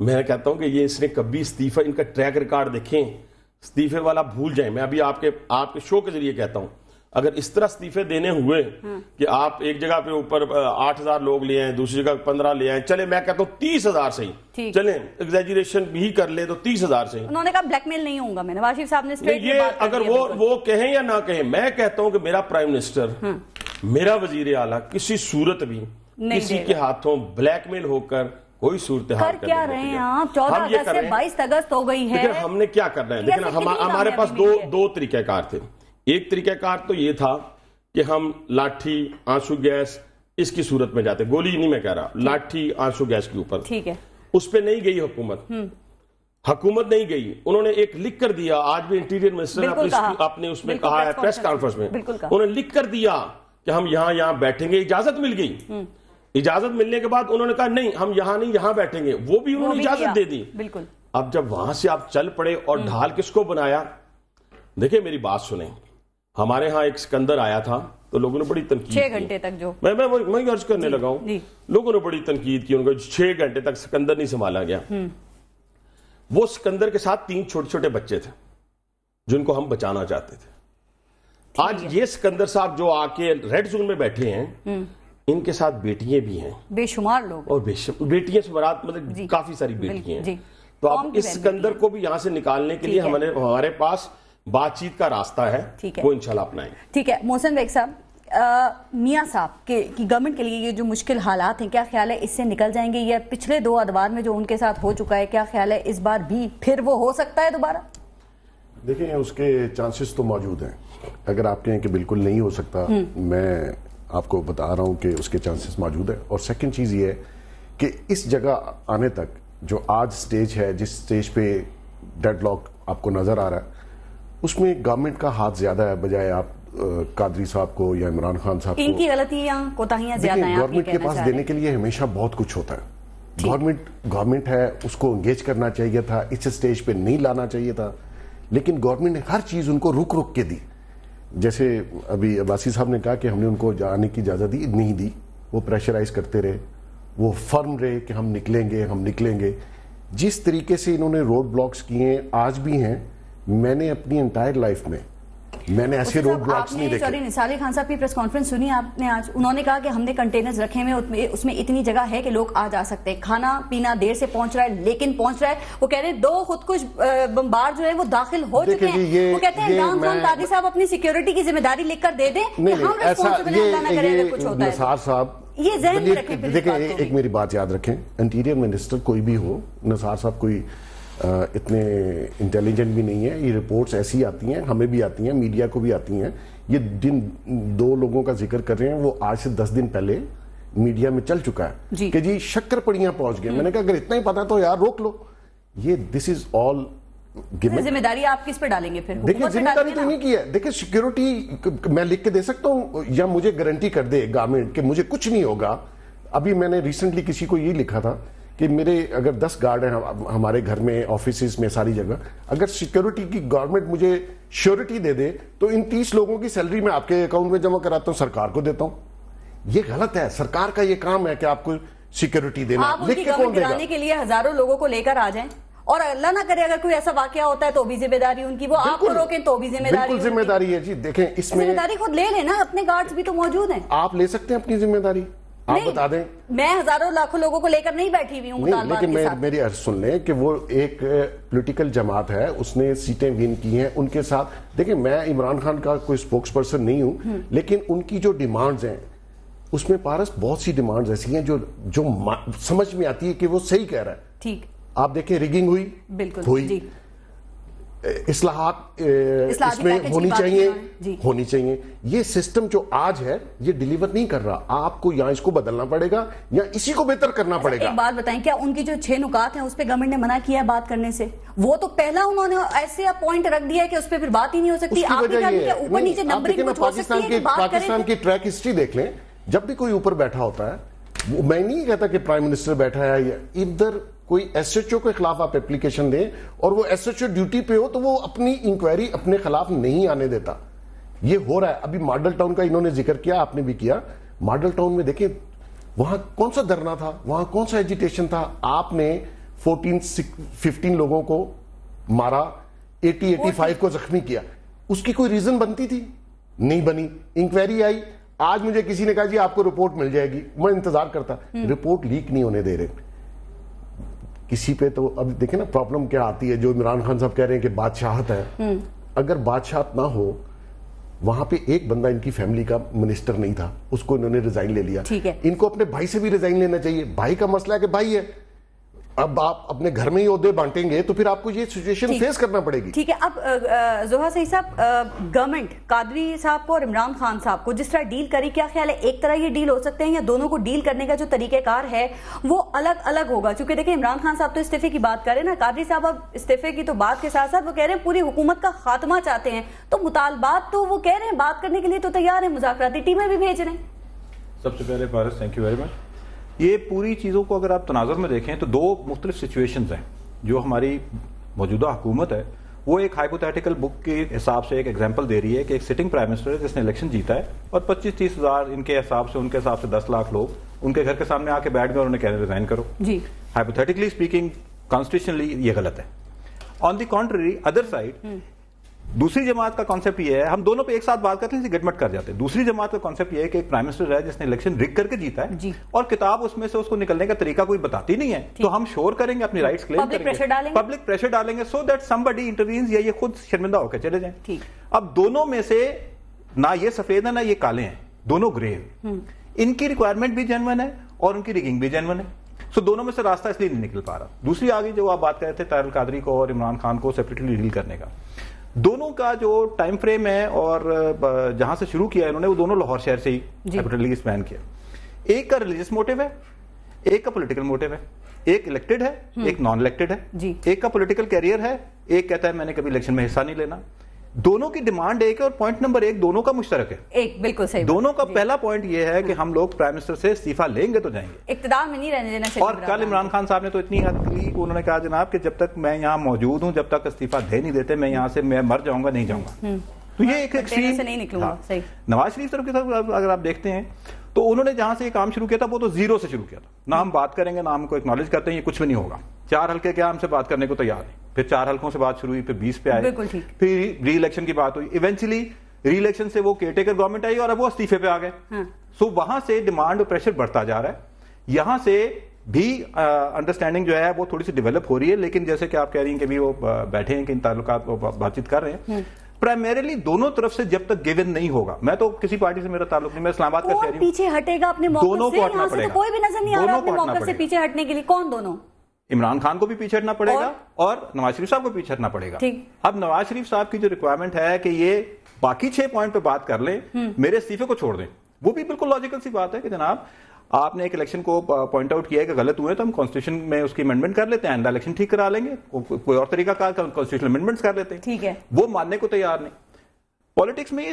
میں کہتا ہوں کہ یہ اس نے کبھی استعفا، ان کا ٹریک ریکارڈ دیکھیں، استعفے والا بھول جائیں. میں ابھی آپ کے شو کے ذریعے کہتا ہوں، اگر اس طرح استعفے دینے ہوئے کہ آپ ایک جگہ پہ اوپر 8,000 لوگ لے آئیں، دوسری جگہ 15 لے آئیں، چلے میں کہتا ہوں 30,000 سے ہی چلیں، ایگزیجریشن بھی کر لے تو 30,000 سے ہی. انہوں نے کہا بلیک میل نہیں ہوں گا میں. نواز شریف صاحب نے یہ اگر وہ کہیں یا نہ کہیں، میں کہتا ہوں کہ میرا پرائم منسٹر، میرا وزیر اعلیٰ کسی صورت بھی کسی کے ہاتھوں بلیک میل ہو کر کوئی صورتحال کر کیا رہے ہیں آپ؟ 14 اگست سے 22 اگست ہو گئی ہے. لیکن ہم نے کیا کرنا ہے؟ لیکن ہمارے پاس دو طریقہ کار تھے. ایک طریقہ کار تو یہ تھا کہ ہم لاٹھی، آنسو گیس اس کی صورت میں جاتے، گولی نہیں میں کہہ رہا، لاٹھی آنسو گیس کے اوپر. ٹھیک ہے، اس پہ نہیں گئی حکومت نہیں گئی. انہوں نے ایک لکھ کر دیا، آج بھی انٹیریئر منسٹر نے اپنے اس میں کہا ہے پریس کانفرنس میں، انہوں نے لکھ کر دیا کہ ہم یہاں بیٹھیں گے. اجازت مل گئی. اجازت ملنے کے بعد انہوں نے کہا نہیں ہم یہاں نہیں، یہاں بیٹھیں گے. وہ بھی انہوں نے اجازت دے دی. بالکل. اب جب وہاں سے آپ چل پڑے اور ڈھال کس کو بنایا؟ دیکھیں میری بات سنیں، ہمارے ہاں ایک سکندر آیا تھا تو لوگوں نے بڑی تنقید کی. 6 گھنٹے تک جو میں عرض کرنے لگا ہوں، لوگوں نے بڑی تنقید کی. ان کو 6 گھنٹے تک سکندر نہیں سنبھالا گیا. وہ سکندر کے ساتھ 3 چھوٹے چھوٹے بچے تھے جن کو ہم بچانا چاہتے تھے. آج یہ سکندر صاحب جو آ کے ریڈ زون میں بیٹھے ہیں، ان کے ساتھ بیٹیاں بھی ہیں، بے شمار لوگ، اور بیٹیاں سے مراد مطلب کافی ساری بیٹیاں ہیں. تو اب اس سکندر کو بھی یہاں سے نکالنے کے لیے ہمارے پاس بات چیت کا راستہ ہے، وہ انشاءاللہ اپنائیں. ٹھیک ہے. محسن بیگ صاحب، میاں صاحب کی گورنمنٹ کے لیے یہ جو مشکل حالات ہیں، کیا خیال ہے اس سے نکل جائیں گے؟ یا پچھلے 2 ادوار میں جو ان کے ساتھ ہو چکا ہے، کیا خیال ہے اس بار بھی پھر وہ ہو سکتا ہے دوبارہ؟ دیکھیں اس کے چانسز تو موجود ہیں. اگر آپ کہیں کہ بالکل نہیں ہو سکتا، میں آپ کو بتا رہا ہوں کہ اس کے چانسز موجود ہیں. اور سیکنڈ چیز یہ ہے کہ اس جگہ آنے تک جو آج سٹیج ہے، جس سٹیج پہ ڈیڈ لاک آپ کو نظر آ رہا ہے، اس میں گورنمنٹ کا ہاتھ زیادہ ہے بجائے آپ قادری صاحب کو یا عمران خان صاحب کو. ان کی غلطیاں کوتاہیاں زیادہ ہیں. گورنمنٹ کے پاس دینے کے لیے ہمیشہ بہت کچھ ہوتا ہے. گورنمنٹ ہے، اس کو انگیج کرنا چاہیے تھا، اس سٹیج پہ نہیں لانا چاہیے تھا. لیکن گورنمنٹ نے ہر چیز ان کو رک کے دی. جیسے ابھی عباسی صاحب نے کہا کہ ہم نے ان کو جانے کی اجازت نہیں دی، وہ پریشرائز کرتے رہے، وہ فرم رہے کہ ہم نکلیں گے. جس طریقے سے انہوں نے روڈ بلاکس کیے ہیں آج بھی ہیں، میں نے اپنی انٹائر لائف میں ایسے روڈ بلاکس نہیں دیکھے. سوری، نثار علی خان صاحب کی پریس کانفرنس سنی آپ نے آج؟ انہوں نے کہا کہ ہم نے کنٹینرز رکھے ہوئے، اس میں اتنی جگہ ہے کہ لوگ آ جا سکتے ہیں. کھانا پینا دیر سے پہنچ رہا ہے لیکن پہنچ رہا ہے. وہ کہہ رہے ہیں 2 خودکش بمبار جو ہے وہ داخل ہو چکے ہیں. وہ کہتے ہیں عمران خان قادری صاحب اپنی سیکیورٹی کی ذمہ داری لکھ کر دے دیں کہ ہم ریسپانسبل ہیں، اللہ نہ کرے اگر کچھ ہوتا ہے. نثار صاحب یہ ذہن میں رکھیں. دیکھیں ایک میری بات یاد رکھیں، انٹیریئر منسٹر کوئی بھی ہو، نثار صاحب کوئی اتنے انٹیلیجنٹ بھی نہیں ہے. یہ رپورٹس ایسی آتی ہیں، ہمیں بھی آتی ہیں، میڈیا کو بھی آتی ہیں. یہ جن 2 لوگوں کا ذکر کر رہے ہیں وہ آج سے 10 دن پہلے میڈیا میں چل چکا ہے کہ جی شکر پڑیاں پہنچ گئے. میں نے کہا اگر اتنا ہی پتا تو یار روک لو. یہ دس از آل ذمہ داری آپ کس پہ ڈالیں گے پھر؟ دیکھیں ذمہ داری تو نہیں کی ہے. دیکھیں سیکیورٹی میں لکھ کے دے سکتا ہوں یا مجھے گارنٹی کر دے گورنمنٹ کہ مجھے کچھ نہیں ہوگا. ابھی میں نے ریسنٹلی کسی کو یہ لکھا تھا کہ میرے اگر 10 گارڈ ہیں ہمارے گھر میں، آفیسز میں، ساری جگہ، اگر سیکیورٹی کی گورنمنٹ مجھے شیورٹی دے دے تو ان 30 لوگوں کی سیلری میں آپ کے اکاؤنٹ میں جمع کراتا ہوں، سرکار کو دیتا ہوں. یہ غلط ہے. سرکار کا یہ کام ہے کہ آپ کو سیکیورٹی دینا. آپ ان کی گورنمنٹ گرانے کے لیے ہزاروں لوگوں کو لے کر آ جائیں، اور اللہ نہ کرے اگر کوئی ایسا واقعہ ہوتا ہے تو بھی ذمہ داری ان کی. وہ آپ کو روکیں تو بھی ذمہ داری. بالکل ذمہ داری ہے جی. دیکھیں اس میں ذمہ داری خود لے لیں نا، اپنے گارڈز بھی تو موجود ہیں. آپ لے سکتے ہیں اپنی ذمہ داری، آپ بتا دیں. میں ہزاروں لاکھوں لوگوں کو لے کر نہیں بیٹھی ہوئی ہوں مطالبات کے ساتھ. میری عرض سن لیں کہ وہ ایک پولیٹیکل جماعت ہے، اس نے سیٹیں ون کی ہیں، ان کے ساتھ دیکھیں میں عمران خان کا کوئی سپوکس پرسن نہیں ہوں، لیکن ان کی جو ڈیمانڈز ہیں اس میں پارس بہت سی ڈیمانڈز ایسی ہیں جو سمجھ میں آتی ہے کہ وہ صحیح کہہ رہا ہے. ٹھیک. آپ دیکھیں ریگنگ ہوئی، بالکل ہوئی، اصلاحات اس میں ہونی چاہیے. یہ سسٹم جو آج ہے یہ ڈیلیور نہیں کر رہا. آپ کو یا اس کو بدلنا پڑے گا یا اسی کو بہتر کرنا پڑے گا. ایک بات بتائیں، کیا ان کی جو 6 نکات ہیں اس پہ گورنمنٹ نے منع کیا ہے بات کرنے سے؟ وہ تو پہلا انہوں نے ایسے پوائنٹ رکھ دیا ہے کہ اس پہ پھر بات ہی نہیں ہو سکتی. آپ نے اوپر نیچے نمبرنگ کچھ ہو سکتی ہے. پاکستان کی ٹریک ہسٹری دیکھ لیں، جب بھی کوئی اوپر بیٹھا ہوتا ہے، میں نہیں کہتا کہ پرائم منسٹر بیٹھا ہے، ادھر کوئی ایس ایچ او کے خلاف آپ اپلیکیشن دیں اور وہ ایس ایچ او ڈیوٹی پہ ہو تو وہ اپنی انکوائری اپنے خلاف نہیں آنے دیتا. یہ ہو رہا ہے. ابھی ماڈل ٹاؤن کا انہوں نے ذکر کیا، آپ نے بھی کیا. ماڈل ٹاؤن میں دیکھیں وہاں کون سا دھرنا تھا، وہاں کون سا ایجیٹیشن تھا. آپ نے 15 لوگوں کو مارا, 85 کو زخمی کیا. اس کی کوئی ریزن بنتی تھی؟ نہیں بنی. انکوائری آئی, آج مجھے کسی نے کہا جی آپ کو رپورٹ مل جائے گی, میں انتظار کرتا, رپورٹ لیک نہیں ہونے دے رہے کسی پہ. تو اب دیکھیں نا پرابلم کیا آتی ہے, جو عمران خان صاحب کہہ رہے ہیں کہ بادشاہت ہے, اگر بادشاہت نہ ہو, وہاں پہ ایک بندہ ان کی فیملی کا منسٹر نہیں تھا, اس کو انہوں نے ریزائن لے لیا. ان کو اپنے بھائی سے بھی ریزائن لینا چاہیے. بھائی کا مسئلہ ہے کہ بھائی ہے, اب آپ اپنے گھر میں ہی عہدے بانٹیں گے تو پھر آپ کو یہ سچویشن فیس کرنا پڑے گی. ٹھیک ہے. اب زوہا سعید صاحب, گورنمنٹ قادری صاحب کو اور عمران خان صاحب کو جس طرح ڈیل کری, کیا خیال ہے ایک طرح یہ ڈیل ہو سکتے ہیں یا دونوں کو ڈیل کرنے کا جو طریقہ کار ہے وہ الگ الگ ہوگا؟ چونکہ دیکھیں عمران خان صاحب تو استعفے کی بات کر رہے ہیں نا, قادری صاحب اب استعفے کی تو بات کے ساتھ ساتھ وہ کہہ رہے ہیں پوری حکومت کا خاتمہ چاہتے ہیں. تو مطالبات تو وہ کہہ رہے ہیں, بات کرنے کے لیے تو تیار ہیں, مذاکراتی ٹیمیں بھی بھیج رہے ہیں. سب سے پہلے پارس, تھینک یو ویری مچ. یہ پوری چیزوں کو اگر آپ تناظر میں دیکھیں تو دو مختلف سچویشنز ہیں. جو ہماری موجودہ حکومت ہے وہ ایک ہائپوتھیٹیکل بک کے حساب سے ایک ایگزامپل دے رہی ہے کہ ایک سٹنگ پرائم منسٹر ہے جس نے الیکشن جیتا ہے اور 25-30 ہزار ان کے حساب سے 10 لاکھ لوگ ان کے گھر کے سامنے آ کے بیٹھ گئے اور انہیں کہہ رہے ریزائن کرو. جی ہائپوتھیٹیکلی اسپیکنگ, کانسٹیٹیوشنلی یہ غلط ہے. آن دی کانٹری ادر سائڈ دوسری جماعت کا کانسیپٹ یہ ہے, ہم دونوں پہ ایک ساتھ بات کرتے ہیں, گٹمٹ کر جاتے ہیں. دوسری جماعت کا کانسیپٹ یہ ہے کہ ایک پرائم منسٹر ہے جس نے الیکشن رگ کر کے جیتا ہے اور کتاب اس میں سے اس کو نکلنے کا طریقہ کوئی بتاتی نہیں ہے, تو ہم شور کریں گے, اپنی رائٹس کلیم کریں گے, پبلک پریشر ڈالیں گے سو دیٹ سم بڈی انٹروینز یا یہ خود شرمندہ ہو کے چلے جائیں. اب دونوں میں سے نہ یہ سفید ہے نہ یہ کالے ہیں, دونوں گرے ہیں. ان کی ریکوائرمنٹ بھی جینوئن ہے اور ان کی رگنگ بھی جینوئن ہے. سو دونوں میں سے راستہ اس لیے نہیں نکل پا رہا. دوسری آگے جو آپ بات کر رہے تھے طاہر القادری کو اور عمران خان کو سیپریٹلی ڈیل کرنے کا, دونوں کا جو ٹائم فریم ہے اور جہاں سے شروع کیا انہوں نے, وہ دونوں لاہور شہر سے ہی کیپٹل اسپین کیا. ایک کا ریلیجس موٹیو ہے, ایک کا پولیٹیکل موٹیو ہے. ایک الیکٹڈ ہے, ایک نان الیکٹڈ ہے. ایک کا پولیٹیکل کیریئر ہے, ایک کہتا ہے میں نے کبھی الیکشن میں حصہ نہیں لینا. دونوں کی ڈیمانڈ ایک ہے اور پوائنٹ نمبر ایک دونوں کا مشترک ہے. ایک بالکل صحیح. دونوں کا پہلا پوائنٹ یہ ہے کہ ہم لوگ پرائم منسٹر سے استعفیٰ لیں گے تو جائیں گے, اقتدار میں نہیں رہنے دینا. اور کل عمران خان صاحب نے تو اتنی حد کی, انہوں نے کہا جناب کہ جب تک میں یہاں موجود ہوں, جب تک استعفیٰ دے نہیں دیتے, میں یہاں سے میں مر جاؤں گا, نہیں جاؤں گا. تو یہ ایک ایکسٹریم سے نہیں نکلوں گا. نواز شریف صاحب کی طرف اگر آپ دیکھتے ہیں تو انہوں نے جہاں سے یہ کام شروع کیا تھا وہ تو زیرو سے شروع کیا تھا. نہ ہم بات کریں گے, نہ ہم کو ایکنالج کرتے ہیں, یہ کچھ بھی نہیں ہوگا. 4 حلقے کیا ہم سے بات کرنے کو تیار نہیں. پھر 4 حلقوں سے بات شروع ہوئی, پھر 20 پہ آئے, پھر ری الیکشن کی بات ہوئی. ایونچولی ری الیکشن سے وہ کیئر ٹیکر گورنمنٹ آئی اور اب وہ استعفے پہ آ گئے. سو وہاں سے ڈیمانڈ اور پریشر بڑھتا جا رہا ہے. یہاں سے بھی انڈرسٹینڈنگ جو ہے وہ تھوڑی سی ڈیولپ ہو رہی ہے, لیکن جیسے کہ آپ کہہ رہی ہیں کہ بھی وہ بیٹھے ہیں کہ ان تعلقات وہ بات چیت کر رہے ہیں, پرائمریلی دونوں طرف سے جب تک گیون نہیں ہوگا. میں تو کسی پارٹی سے میرا تعلق نہیں, میں اسلام آباد کا شہری ہوں. پیچھے ہٹے گا اپنے موقف سے, یہاں سے تو کوئی بھی نظر نہیں آ رہا اپنے موقف سے پیچھے ہٹنے کے لیے. کون دونوں؟ عمران خان کو بھی پیچھے ہٹنا پڑے گا اور نواز شریف صاحب کو پیچھے ہٹنا پڑے گا. اب نواز شریف صاحب کی جو ریکوائرمنٹ ہے کہ یہ باقی 6 پوائنٹ پہ بات کر لیں, میرے استعفے کو چھوڑ دیں, وہ بھی بالکل لاجیکل سی بات ہے کہ جناب آپ نے ایک الیکشن کو پوائنٹ آؤٹ کیا ہے کہ غلط ہوئے تو ہم کانسٹیٹیوشن میں اس کی امینڈمنٹ کر لیتے ہیں, آئندہ الیکشن ٹھیک کرا لیں گے, کوئی اور طریقہ کار کانسٹیٹیوشنل امینڈمنٹس کر لیتے ہیں. ٹھیک ہے, وہ ماننے کو تیار نہیں. پالیٹکس میں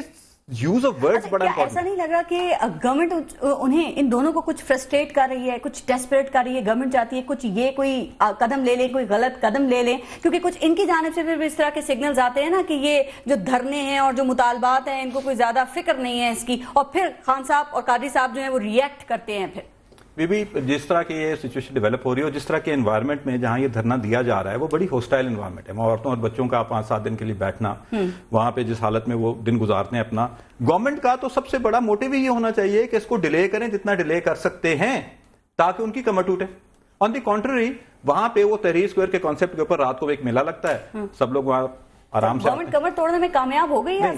یوز آف ورڈز بڑا امپورٹنٹ. ایسا نہیں لگ رہا کہ گورنمنٹ انہیں ان دونوں کو کچھ فرسٹریٹ کر رہی ہے, کچھ ڈیسپریٹ کر رہی ہے, گورنمنٹ چاہتی ہے کچھ یہ کوئی قدم لے لیں, کوئی غلط قدم لے لیں, کیونکہ کچھ ان کی جانب سے پھر اس طرح کے سگنلز آتے ہیں نا کہ یہ جو دھرنے ہیں اور جو مطالبات ہیں ان کو کوئی زیادہ فکر نہیں ہے اس کی, اور پھر خان صاحب اور قادری صاحب جو ہیں وہ ریئیکٹ کرتے ہیں. پھر بھی جس طرح کی یہ سچویشن ڈیولپ ہو رہی ہے اور جس طرح کے انوائرمنٹ میں جہاں یہ دھرنا دیا جا رہا ہے وہ بڑی ہوسٹائل انوائرمنٹ ہے. عورتوں اور بچوں کا 5-7 دن کے لیے بیٹھنا وہاں پہ جس حالت میں وہ دن گزارتے ہیں اپنا, گورنمنٹ کا تو سب سے بڑا موٹیو یہ ہونا چاہیے کہ اس کو ڈیلے کریں جتنا ڈیلے کر سکتے ہیں تاکہ ان کی کمر ٹوٹے. آن دی کنٹرری وہاں پہ وہ تحریر اسکوائر کے کانسیپٹ کے اوپر رات کو ایک میلہ لگتا ہے, سب لوگ وہاں آرام سے. گورنمنٹ کمر توڑنے میں کامیاب ہو گئی ہے.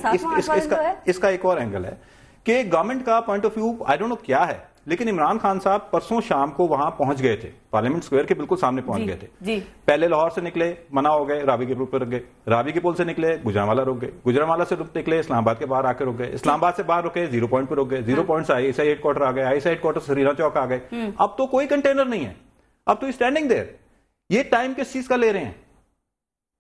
اس کا ایک اور اینگل ہے کہ گورنمنٹ کا point of view I don't know کیا ہے, لیکن عمران خان صاحب پرسوں شام کو وہاں پہنچ گئے تھے, پارلیمنٹ اسکوائر کے بالکل سامنے پہنچ گئے تھے. پہلے لاہور سے نکلے, منع ہو گئے, راوی کے پل پر رک گئے, راوی کے پل سے نکلے, گجرانوالہ رک گئے, گجرانوالہ سے نکلے, اسلام آباد کے باہر آ کے رک گئے, اسلام آباد سے باہر رکے, 0 پوائنٹ پہ رک گئے, 0 پوائنٹ سے I S I headquarter آ گئے, I S I headquarter سے رینا چوک آ گئے. اب تو کوئی کنٹینر نہیں ہے, اب تو اسٹینڈنگ دیر. یہ ٹائم کس چیز کا لے رہے ہیں؟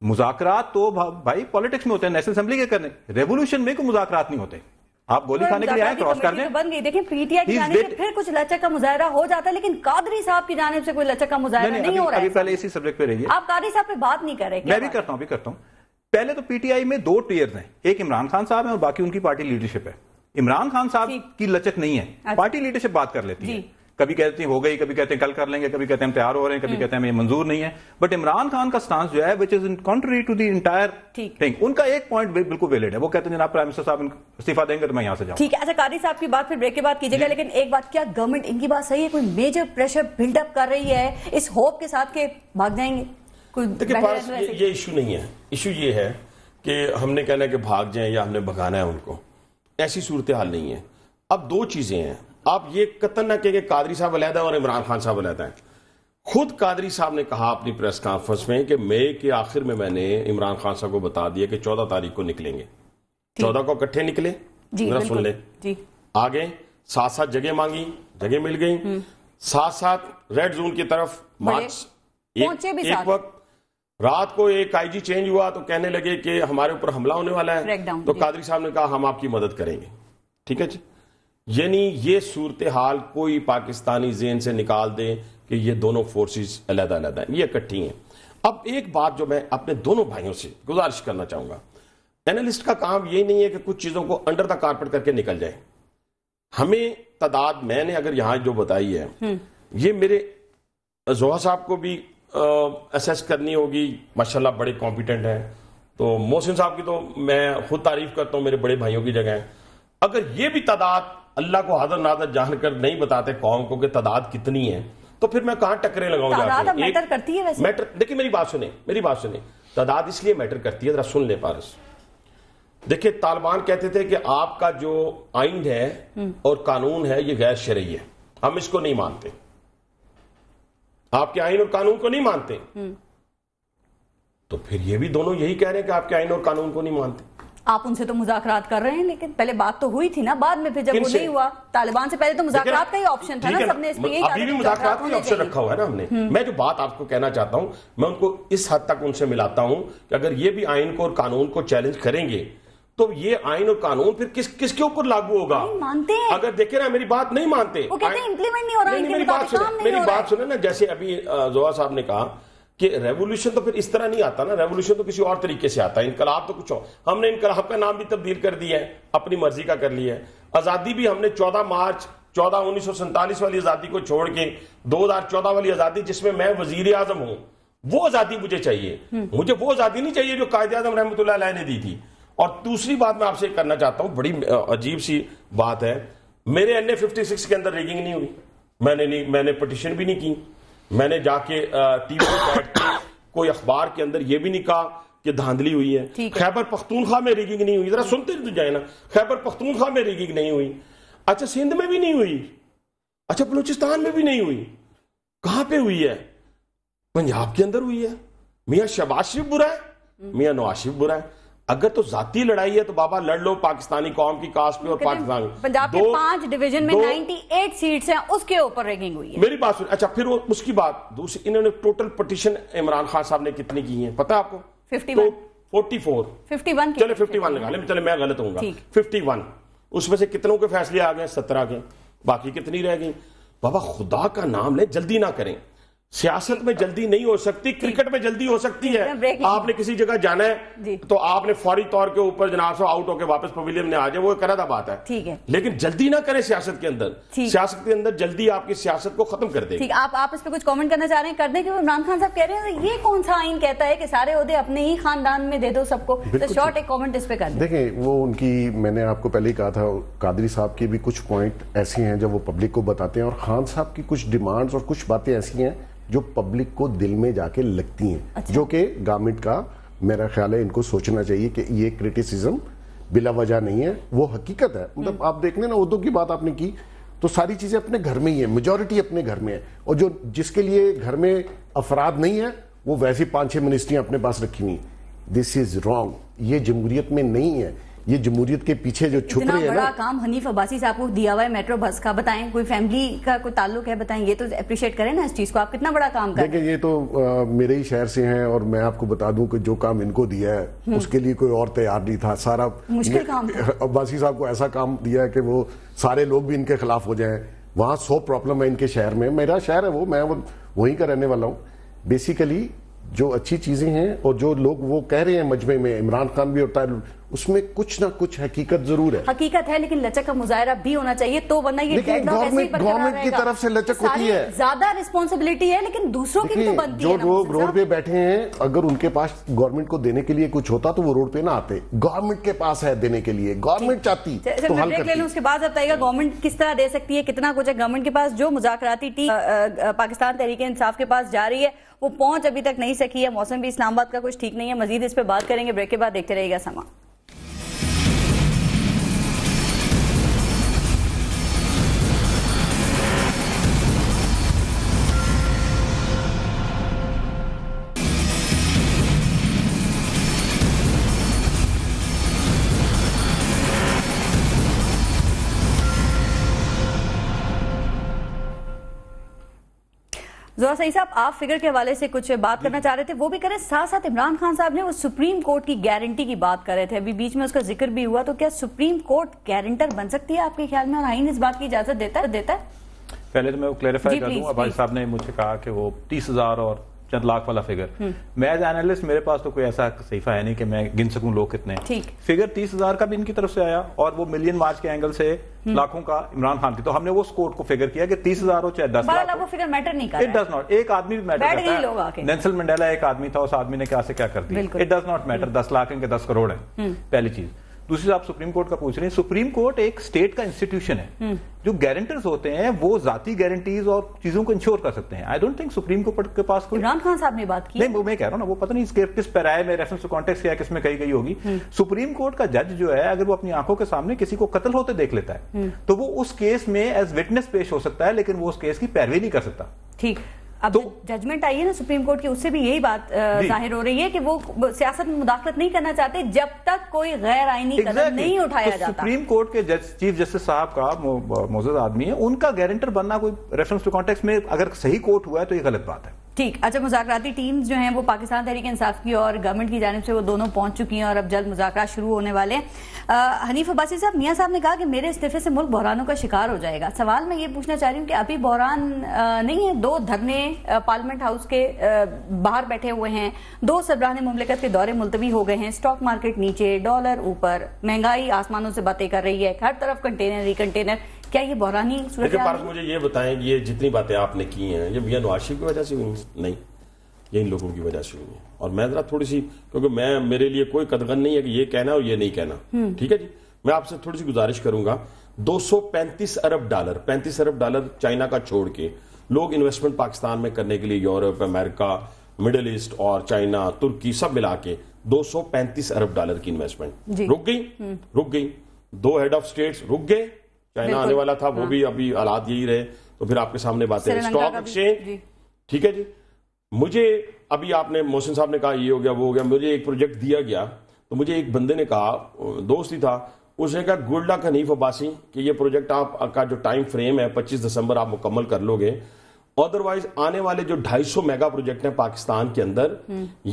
مذاکرات تو بھائی پالیٹکس میں ہوتے ہیں, نیشنل اسمبلی کے کرنے, ریولوشن میں کوئی مذاکرات نہیں ہوتے. آپ گولی کھانے کے لیے آئے, کراس کر دیں. بن گئی. دیکھیں پی ٹی آئی کی جانب سے پھر کچھ لچک کا مظاہرہ ہو جاتا ہے, لیکن قادری صاحب کی جانب سے کوئی لچک کا مظاہرہ نہیں ہو رہا ہے. ابھی پہلے اسی سبجیکٹ پہ رہیے. آپ قادری صاحب پہ بات نہیں کر رہے. میں بھی کرتا ہوں. پہلے تو پی ٹی آئی میں 2 ٹیئرز ہیں, ایک عمران خان صاحب ہیں اور باقی ان کی پارٹی لیڈرشپ ہے. عمران خان صاحب کی لچک نہیں ہے, پارٹی لیڈرشپ بات کر لیتی ہے. کبھی کہتے ہیں ہو گئی, کبھی کہتے ہیں کل کر لیں گے, کبھی کہتے ہیں ہم تیار ہو رہے ہیں, کبھی کہتے ہیں ہمیں منظور نہیں ہے. بٹ عمران خان کا سٹانس جو ہے which is contrary to the entire thing, ان کا ایک پوائنٹ بالکل ویلڈ ہے. وہ کہتے ہیں جناب پرائم منسٹر صاحب استعفیٰ دیں گے تو میں یہاں سے جاؤں. ٹھیک ہے. اچھا قادری صاحب کی بات پھر بریک کے بعد کیجیے گا, لیکن ایک بات, کیا گورنمنٹ ان کی بات صحیح ہے, کوئی میجر پریشر بلڈ اپ کر رہی ہے اس ہوپ کے ساتھ کہ بھاگ جائیں گے؟ یہ ایشو نہیں ہے. ایشو یہ ہے کہ ہم نے کہنا ہے کہ بھاگ جائیں یا ہم نے بھگانا ہے ان کو, ایسی صورتحال نہیں ہے. اب دو چیزیں ہیں. آپ یہ قطعاً نہ کہیں کہ قادری صاحب علیحدہ اور عمران خان صاحب علیحدہ ہیں. خود قادری صاحب نے کہا اپنی پریس کانفرنس میں کہ مئی کے آخر میں نے عمران خان صاحب کو بتا دیا کہ 14 تاریخ کو نکلیں گے. 14 کو اکٹھے نکلے, ذرا سن لیں. آگے ساتھ ساتھ جگہ مانگی, جگہ مل گئی, ساتھ ساتھ ریڈ زون کی طرف مارچ. ایک وقت رات کو ایک آئی جی چینج ہوا تو کہنے لگے کہ ہمارے اوپر حملہ ہونے والا ہے, تو قادری صاحب نے کہا ہم آپ کی مدد کریں گے. ٹھیک ہے جی. یعنی یہ صورتحال کوئی پاکستانی ذہن سے نکال دے کہ یہ دونوں فورسز علیحدہ علیحدہ ہیں, یہ اکٹھی ہیں. اب ایک بات جو میں اپنے دونوں بھائیوں سے گزارش کرنا چاہوں گا, اینالسٹ کا کام یہ نہیں ہے کہ کچھ چیزوں کو انڈر دا کارپٹ کر کے نکل جائے. ہمیں تعداد میں نے اگر یہاں جو بتائی ہے یہ میرے زوہا صاحب کو بھی اسیس کرنی ہوگی, ماشاءاللہ بڑے کمپیٹنٹ ہیں. تو محسن صاحب کی تو میں خود تعریف کرتا ہوں, میرے بڑے بھائیوں کی جگہ ہیں. اگر یہ بھی تعداد اللہ کو حاضر ناظر جان کر نہیں بتاتے قوم کو کہ تعداد کتنی ہے, تو پھر میں کہاں ٹکرے لگاؤں گا. تعداد میٹر کرتی ہے ویسے. دیکھیں میری بات سنیں, تعداد اس لیے میٹر کرتی ہے, ذرا سن لیں پارس. دیکھیں طالبان کہتے تھے کہ آپ کا جو آئین ہے اور قانون ہے یہ غیر شرعی ہے, ہم اس کو نہیں مانتے. آپ کے آئین اور قانون کو نہیں مانتے, تو پھر یہ بھی دونوں یہی کہہ رہے ہیں کہ آپ کے آئین اور قانون کو نہیں مانتے. آپ ان سے تو مذاکرات کر رہے ہیں, لیکن پہلے بات تو ہوئی تھی نا, بعد میں پھر جب وہ نہیں ہوا, طالبان سے پہلے تو مذاکرات کا ہی آپشن تھا نا, سب نے اس پہ یہی کہا. ابھی بھی مذاکرات کا آپشن رکھا ہوا ہے نا ہم نے. میں جو بات آپ کو کہنا چاہتا ہوں, میں ان کو اس حد تک ان سے ملاتا ہوں کہ اگر یہ بھی آئین کو اور قانون کو چیلنج کریں گے تو یہ آئین اور قانون پھر کس کے اوپر لاگو ہوگا؟ مانتے ہیں. اگر دیکھیں نا, میری بات نہیں مانتے, وہ کہتے ہیں امپلیمنٹ نہیں ہو رہا. میری بات سنیں نا, جیسے ابھی زوہا صاحب نے کہا کہ ریولوشن تو پھر اس طرح نہیں آتا نا, ریولوشن تو کسی اور طریقے سے آتا ہے. انقلاب تو کچھ اور, ہم نے انقلاب کا نام بھی تبدیل کر دیا ہے, اپنی مرضی کا کر لیا ہے. آزادی بھی ہم نے 14 مارچ 1947 والی آزادی کو چھوڑ کے 2014 والی آزادی جس میں میں وزیر اعظم ہوں, وہ آزادی مجھے چاہیے. مجھے وہ آزادی نہیں چاہیے جو قائد اعظم رحمۃ اللہ علیہ نے دی تھی. اور دوسری بات میں آپ سے کرنا چاہتا ہوں, بڑی عجیب سی بات ہے, میرے NA56 کے اندر ریگنگ نہیں ہوئی, میں نے پٹیشن بھی نہیں کی, میں نے جا کے ٹی وی بیٹھ کے کوئی اخبار کے اندر یہ بھی نہیں کہا کہ دھاندلی ہوئی ہے. خیبر پختونخوا میں ریگنگ نہیں ہوئی, ذرا سنتے تو جائیں نا, خیبر پختونخوا میں ریگنگ نہیں ہوئی. اچھا سندھ میں بھی نہیں ہوئی, اچھا بلوچستان میں بھی نہیں ہوئی, کہاں پہ ہوئی ہے؟ پنجاب کے اندر ہوئی ہے. میاں شہباز شریف برا ہے, میاں نواز شریف برا ہے. اگر تو ذاتی لڑائی ہے تو بابا لڑ لو پاکستانی قوم کی کاس پہ اور پاکستان. پنجاب کے 5 ڈویژن میں 98 سیٹس ہیں, اس کے اوپر ریگنگ ہوئی ہے. میری بات سن. اچھا پھر اس کی بات دوسری, انہوں نے ٹوٹل پٹیشن عمران خان صاحب نے کتنی کی ہیں پتہ آپ کو؟ 51. چلے 51 لگا لیں, چلے میں غلط ہوں گا. 51 اس میں سے کتنوں کے فیصلے آ گئے؟ 17 کے. باقی کتنی رہ گئی؟ بابا خدا کا نام لیں, جلدی نہ کریں. سیاست میں جلدی نہیں ہو سکتی, کرکٹ میں جلدی ہو سکتی ہے. آپ نے کسی جگہ جانا ہے تو آپ نے فوری طور کے اوپر جناب صاحب آؤٹ ہو کے واپس پویلین میں آ جائے, وہ ایک علیحدہ بات ہے. لیکن جلدی نہ کریں سیاست کے اندر. سیاست کے اندر جلدی آپ کی سیاست کو ختم کر دے. آپ اس پہ کچھ کامنٹ کرنا چاہ رہے ہیں, کر دیں. کہ عمران خان صاحب کہہ رہے ہیں یہ کون سا آئین کہتا ہے کہ سارے عہدے اپنے ہی خاندان میں دے دو سب کو. شارٹ ایک کامنٹ اس پہ کر دیں. دیکھیں وہ ان کی, میں نے آپ کو پہلے ہی کہا تھا, قادری صاحب کے بھی کچھ پوائنٹ ایسے ہیں جب وہ پبلک کو بتاتے ہیں, اور خان صاحب کی کچھ ڈیمانڈز اور کچھ باتیں ایسی ہیں جو پبلک کو دل میں جا کے لگتی ہیں, جو کہ گورنمنٹ کا میرا خیال ہے ان کو سوچنا چاہیے کہ یہ کرٹیسزم بلا وجہ نہیں ہے, وہ حقیقت ہے. مطلب آپ دیکھ لیں نا, اردو کی بات آپ نے کی تو ساری چیزیں اپنے گھر میں ہی ہیں, میجورٹی اپنے گھر میں ہے, اور جو جس کے لیے گھر میں افراد نہیں ہیں وہ ویسے 5-6 منسٹریاں اپنے پاس رکھی ہوئی. دس از رانگ, یہ جمہوریت میں نہیں ہے. یہ جمہوریت کے پیچھے جو چھپ رہی ہے نا. بڑا کام حنیف عباسی صاحب کو دیا ہوا ہے میٹرو بس کا, بتائیں کوئی فیملی کا کوئی تعلق ہے, بتائیں, یہ تو اپریشیٹ کریں نا اس چیز کو. آپ کتنا بڑا کام کریں. دیکھیں یہ تو میرے ہی شہر سے ہیں, اور میں آپ کو بتا دوں کہ جو کام ان کو دیا ہے اس کے لیے کوئی اور تیار نہیں تھا. سارا مشکل کام عباسی صاحب کو ایسا کام دیا ہے کہ وہ سارے لوگ بھی ان کے خلاف ہو جائیں. وہاں 100 پرابلم ہے ان کے شہر میں. میرا شہر ہے وہ, میں وہیں کا رہنے والا ہوں. بیسیکلی جو اچھی چیزیں ہیں اور جو لوگ وہ کہہ رہے ہیں مجمع میں, عمران خان بھی ہوتا ہے, اس میں کچھ نہ کچھ حقیقت ضرور ہے. حقیقت ہے لیکن لچک کا مظاہرہ بھی ہونا چاہیے, تو ورنہ یہ گورنمنٹ کی طرف سے لچک ہوتی ہے, زیادہ رسپانسبلٹی ہے لیکن دوسروں کی بھی تو بنتی ہے. جو لوگ روڈ پہ بیٹھے ہیں, اگر ان کے پاس گورنمنٹ کو دینے کے لیے کچھ ہوتا تو وہ روڈ پہ نہ آتے. گورنمنٹ کے پاس ہے دینے کے لیے, گورنمنٹ چاہتی تو حل کرتی. لے لوں, اس کے بعد بتائیے گا گورنمنٹ کس طرح دے سکتی ہے, کتنا کچھ ہے گورنمنٹ کے پاس. جو مذاکراتی ٹیم پاکستان تحریک انصاف کے پاس جا رہی ہے وہ پہنچ ابھی تک نہیں سکی ہے. موسم بھی اسلام آباد کا کچھ ٹھیک نہیں ہے. مزید اس پہ بات کریں گے, بریک کے بعد دیکھتے رہیے گا سما. زہرا سعید صاحب, آپ فگر کے حوالے سے کچھ بات کرنا چاہ رہے تھے, وہ بھی کریں. ساتھ ساتھ عمران خان صاحب نے وہ سپریم کورٹ کی گارنٹی کی بات کر رہے تھے, ابھی بیچ میں اس کا ذکر بھی ہوا, تو کیا سپریم کورٹ گارنٹر بن سکتی ہے آپ کے خیال میں, اور آئین اس بات کی اجازت دیتا ہے؟ پہلے تو میں وہ کلیریفائی کر دوں. ابائی صاحب نے مجھے کہا کہ وہ 30,000 اور چند لاکھ والا فگر, میں ایز اینالسٹ میرے پاس تو کوئی ایسا صحیفہ ہے نہیں کہ میں گن سکوں لوگ کتنے ہیں. فگر 30,000 کا بھی ان کی طرف سے آیا, اور وہ ملین مارچ کے اینگل سے لاکھوں کا عمران خان کی. تو ہم نے وہ کورٹ کو فگر کیا کہ 30,000 ہو چاہے 10 لاکھ, وہ فگر میٹر نہیں کرتا. It does not. ایک آدمی بھی میٹر کرتا ہے. نیلسن منڈیلا ایک آدمی تھا, اس آدمی نے کیا سے کیا کر دیا. It does not matter 10 lakh ہیں کہ 10 کروڑ ہیں, پہلی چیز. دوسری آپ سپریم کورٹ کا پوچھ رہے ہیں, سپریم کورٹ ایک اسٹیٹ کا انسٹیٹیوشن ہے. جو گارنٹرز ہوتے ہیں وہ ذاتی گارنٹیز اور چیزوں کو انشور کر سکتے ہیں. I don't think supreme court کے پاس کوئی. عمران خان صاحب نے بات کی, نہیں وہ میں کہہ رہا ہوں نا, وہ پتہ نہیں کس پیرائے میں ریفرنس ٹو کانٹیکسٹ کیا ہے, کس میں کہی گئی ہوگی. سپریم کورٹ کا جج جو ہے اگر وہ اپنی آنکھوں کے سامنے کسی کو قتل ہوتے دیکھ لیتا ہے تو وہ اس کیس میں ایز وٹنس پیش ہو سکتا ہے, لیکن وہ اس کیس کی پیروی نہیں کر سکتا. ٹھیک. اب ججمنٹ آئی ہے نا سپریم کورٹ کی, اس سے بھی یہی بات ظاہر ہو رہی ہے کہ وہ سیاست میں مداخلت نہیں کرنا چاہتے جب تک کوئی غیر آئینی قدم نہیں اٹھایا جاتا. سپریم کورٹ کے چیف جسٹس صاحب کا معزز آدمی ہے, ان کا گارنٹر بننا کوئی ریفرنس ٹو کانٹیکسٹ میں اگر صحیح کورٹ ہوا ہے تو یہ غلط بات ہے. ٹھیک. اچھا, مذاکراتی ٹیمز جو ہیں وہ پاکستان تحریک انصاف کی اور گورنمنٹ کی جانب سے وہ دونوں پہنچ چکی ہیں اور اب جلد مذاکرات شروع ہونے والے ہیں. حنیف عباسی صاحب, میاں صاحب نے کہا کہ میرے استعفے سے ملک بحرانوں کا شکار ہو جائے گا. سوال میں یہ پوچھنا چاہ رہی ہوں کہ ابھی بحران نہیں ہے, 2 دھرنے پارلیمنٹ ہاؤس کے باہر بیٹھے ہوئے ہیں, 2 سربراہان مملکت کے دورے ملتوی ہو گئے ہیں, اسٹاک مارکیٹ نیچے, ڈالر اوپر, مہنگائی آسمانوں سے باتیں کر رہی ہے, ہر طرف کنٹینر ہی کنٹینر. کیا یہ بحرانی صورتحال ہے؟ مجھے یہ بتائیں کہ یہ جتنی باتیں آپ نے کی ہیں یہ میاں نواز شریف کی وجہ سے ہوئی نہیں, یہ ان لوگوں کی وجہ سے ہوئی ہے. اور میں ذرا تھوڑی سی, کیونکہ میرے لیے کوئی قدغن نہیں ہے کہ یہ کہنا اور یہ نہیں کہنا, ٹھیک ہے جی, میں آپ سے تھوڑی سی گزارش کروں گا. 235 ارب ڈالر 35 ارب ڈالر چائنا کا چھوڑ کے لوگ انویسٹمنٹ پاکستان میں کرنے کے لیے, یورپ, امریکہ, مڈل ایسٹ اور چائنا, ترکی سب ملا کے 235 ارب ڈالر کی انویسٹمنٹ رک گئی. 2 ہیڈ آف اسٹیٹس رک گئے, چائنا آنے والا تھا وہ بھی, ابھی حالات یہی رہے. تو پھر آپ کے سامنے باتیں, اسٹاک ایکسچینج, ٹھیک ہے جی. مجھے ابھی آپ نے, محسن صاحب نے کہا یہ ہو گیا وہ ہو گیا, مجھے ایک پروجیکٹ دیا گیا تو مجھے ایک بندے نے کہا, دوست ہی تھا, اس نے کہا گولڈا حنیف عباسی کہ یہ پروجیکٹ آپ کا جو ٹائم فریم ہے 25 دسمبر آپ مکمل کر لو گے, ادروائز آنے والے جو 250 میگا پروجیکٹ ہیں پاکستان کے اندر,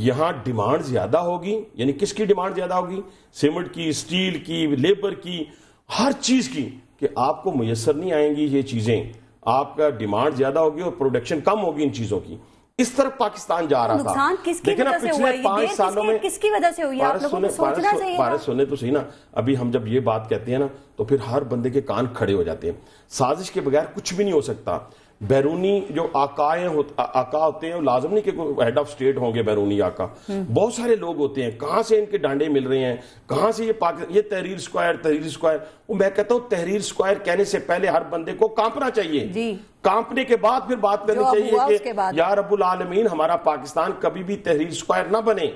یہاں ڈیمانڈ زیادہ ہوگی. یعنی کس کی ڈیمانڈ زیادہ ہوگی؟ سیمنٹ کی, اسٹیل کی, لیبر کی, ہر چیز کی, کہ آپ کو میسر نہیں آئیں گی یہ چیزیں, آپ کا ڈیمانڈ زیادہ ہوگی اور پروڈکشن کم ہوگی ان چیزوں کی. اس طرف پاکستان جا رہا تھا. نقصان کس کی وجہ سے ہوا ہے؟ 5 سالوں میں کس کی وجہ سے ہوئی ہے؟ آپ لوگوں کو سوچنا چاہیے. بھارت سننے تو صحیح نا, ابھی ہم جب یہ بات کہتے ہیں نا تو پھر ہر بندے کے کان کھڑے ہو جاتے ہیں. سازش کے بغیر کچھ بھی نہیں ہو سکتا. بیرونی جو آقا ہوتے ہیں, لازم نہیں کہ کوئی ہیڈ آف اسٹیٹ ہوں گے بیرونی آقا, بہت سارے لوگ ہوتے ہیں. کہاں سے ان کے ڈانڈے مل رہے ہیں, کہاں سے یہ تحریر اسکوائر. وہ میں کہتا ہوں تحریر اسکوائر کہنے سے پہلے ہر بندے کو کانپنا چاہیے, کانپنے کے بعد پھر بات کرنی چاہیے کہ یا رب العالمین ہمارا پاکستان کبھی بھی تحریر اسکوائر نہ بنے.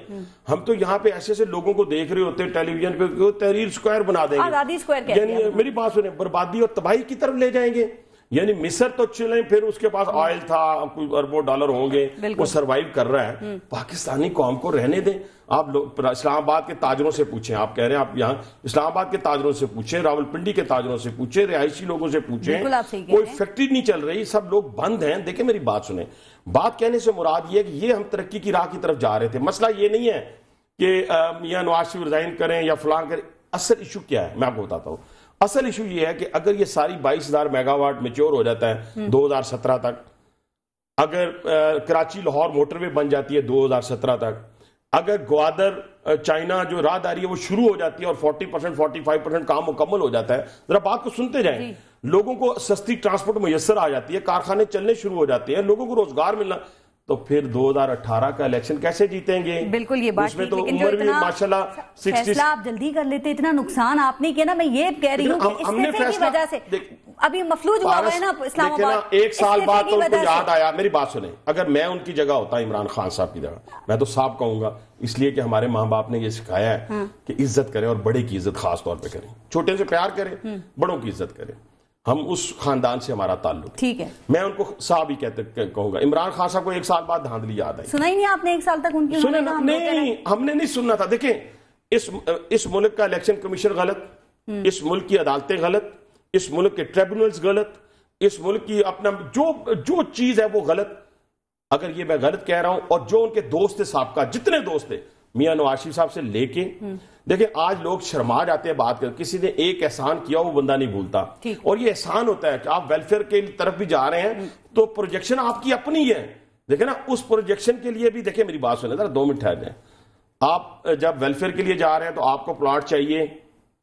ہم تو یہاں پہ ایسے لوگ کو دیکھ رہے ہوتے ہیں ٹیلی ویژن پہ, تحریر اسکوائر بنا دیں گے, یعنی میری بات سنیں, بربادی اور تباہی کی طرف لے جائیں گے. یعنی مصر تو چلیں, پھر اس کے پاس آئل تھا, کوئی اربوں ڈالر ہوں گے, وہ سروائیو کر رہا ہے. پاکستانی قوم کو رہنے دیں. آپ اسلام آباد کے تاجروں سے پوچھیں, آپ کہہ رہے ہیں آپ یہاں اسلام آباد کے تاجروں سے پوچھیں, راولپنڈی کے تاجروں سے پوچھیں, رہائشی لوگوں سے پوچھیں, کوئی فیکٹری نہیں چل رہی, سب لوگ بند ہیں. دیکھیں میری بات سنیں, بات کہنے سے مراد یہ ہے کہ یہ ہم ترقی کی راہ کی طرف جا رہے تھے. مسئلہ یہ نہیں ہے کہ میاں نواز شریف ریزائن کریں یا فلاں کریں. اصل ایشو کیا ہے میں آپ کو بتاتا ہوں. اصل ایشو یہ ہے کہ اگر یہ ساری 22,000 میگا واٹ میچور ہو جاتا ہے 2017 تک, اگر کراچی لاہور موٹر وے بن جاتی ہے 2017 تک, اگر گوادر چائنا جو راہداری ہے وہ شروع ہو جاتی ہے اور 40% 45% کام مکمل ہو جاتا ہے، ذرا بات کو سنتے جائیں، لوگوں کو سستی ٹرانسپورٹ میسر آ جاتی ہے، کارخانے چلنے شروع ہو جاتے ہیں، لوگوں کو روزگار ملنا، تو پھر 2018 کا الیکشن کیسے جیتیں گے؟ بالکل یہ بات، اس میں تو عمر بھی ماشاءاللہ 60، فیصلہ آپ جلدی کر لیتے، اتنا نقصان آپ نے کیا نا، میں یہ کہہ رہی ہوں کہ استعفے کی وجہ سے ابھی مفلوج ہوا ہے نا اسلام آباد، ایک سال بعد تو ان کو یاد آیا، میری بات سنیں، اگر میں ان کی جگہ ہوتا عمران خان صاحب کی جگہ، میں تو صاحب کہوں گا، اس لیے کہ ہمارے ماں باپ نے یہ سکھایا ہے کہ عزت کریں اور بڑے کی عزت خاص طور پہ کریں، چھوٹے سے پیار کریں، بڑوں کی عزت کریں، ہم اس خاندان سے ہمارا تعلق، ٹھیک ہے، میں ان کو صاحب ہی کہوں گا۔ عمران خان صاحب کو ایک سال بعد دھاندلی یاد آئی، سنا ہی نہیں آپ نے ایک سال تک ان کی، نہیں ہم نے نہیں سننا تھا۔ دیکھیں اس ملک کا الیکشن کمیشن غلط، اس ملک کی عدالتیں غلط، اس ملک کے ٹریبونلز غلط، اس ملک کی اپنا جو چیز ہے وہ غلط۔ اگر یہ میں غلط کہہ رہا ہوں، اور جو ان کے دوست سابقہ جتنے دوست تھے میاں نواز شریف صاحب سے لے کے، دیکھیں آج لوگ شرما جاتے ہیں بات کر، کسی نے ایک احسان کیا وہ بندہ نہیں بھولتا، اور یہ احسان ہوتا ہے کہ آپ ویلفیئر کے طرف بھی جا رہے ہیں تو پروجیکشن آپ کی اپنی ہے، دیکھیں نا اس پروجیکشن کے لیے بھی، دیکھیں میری بات سنیں ذرا 2 منٹ ٹھہر جائیں، آپ جب ویلفیئر کے لیے جا رہے ہیں تو آپ کو پلاٹ چاہیے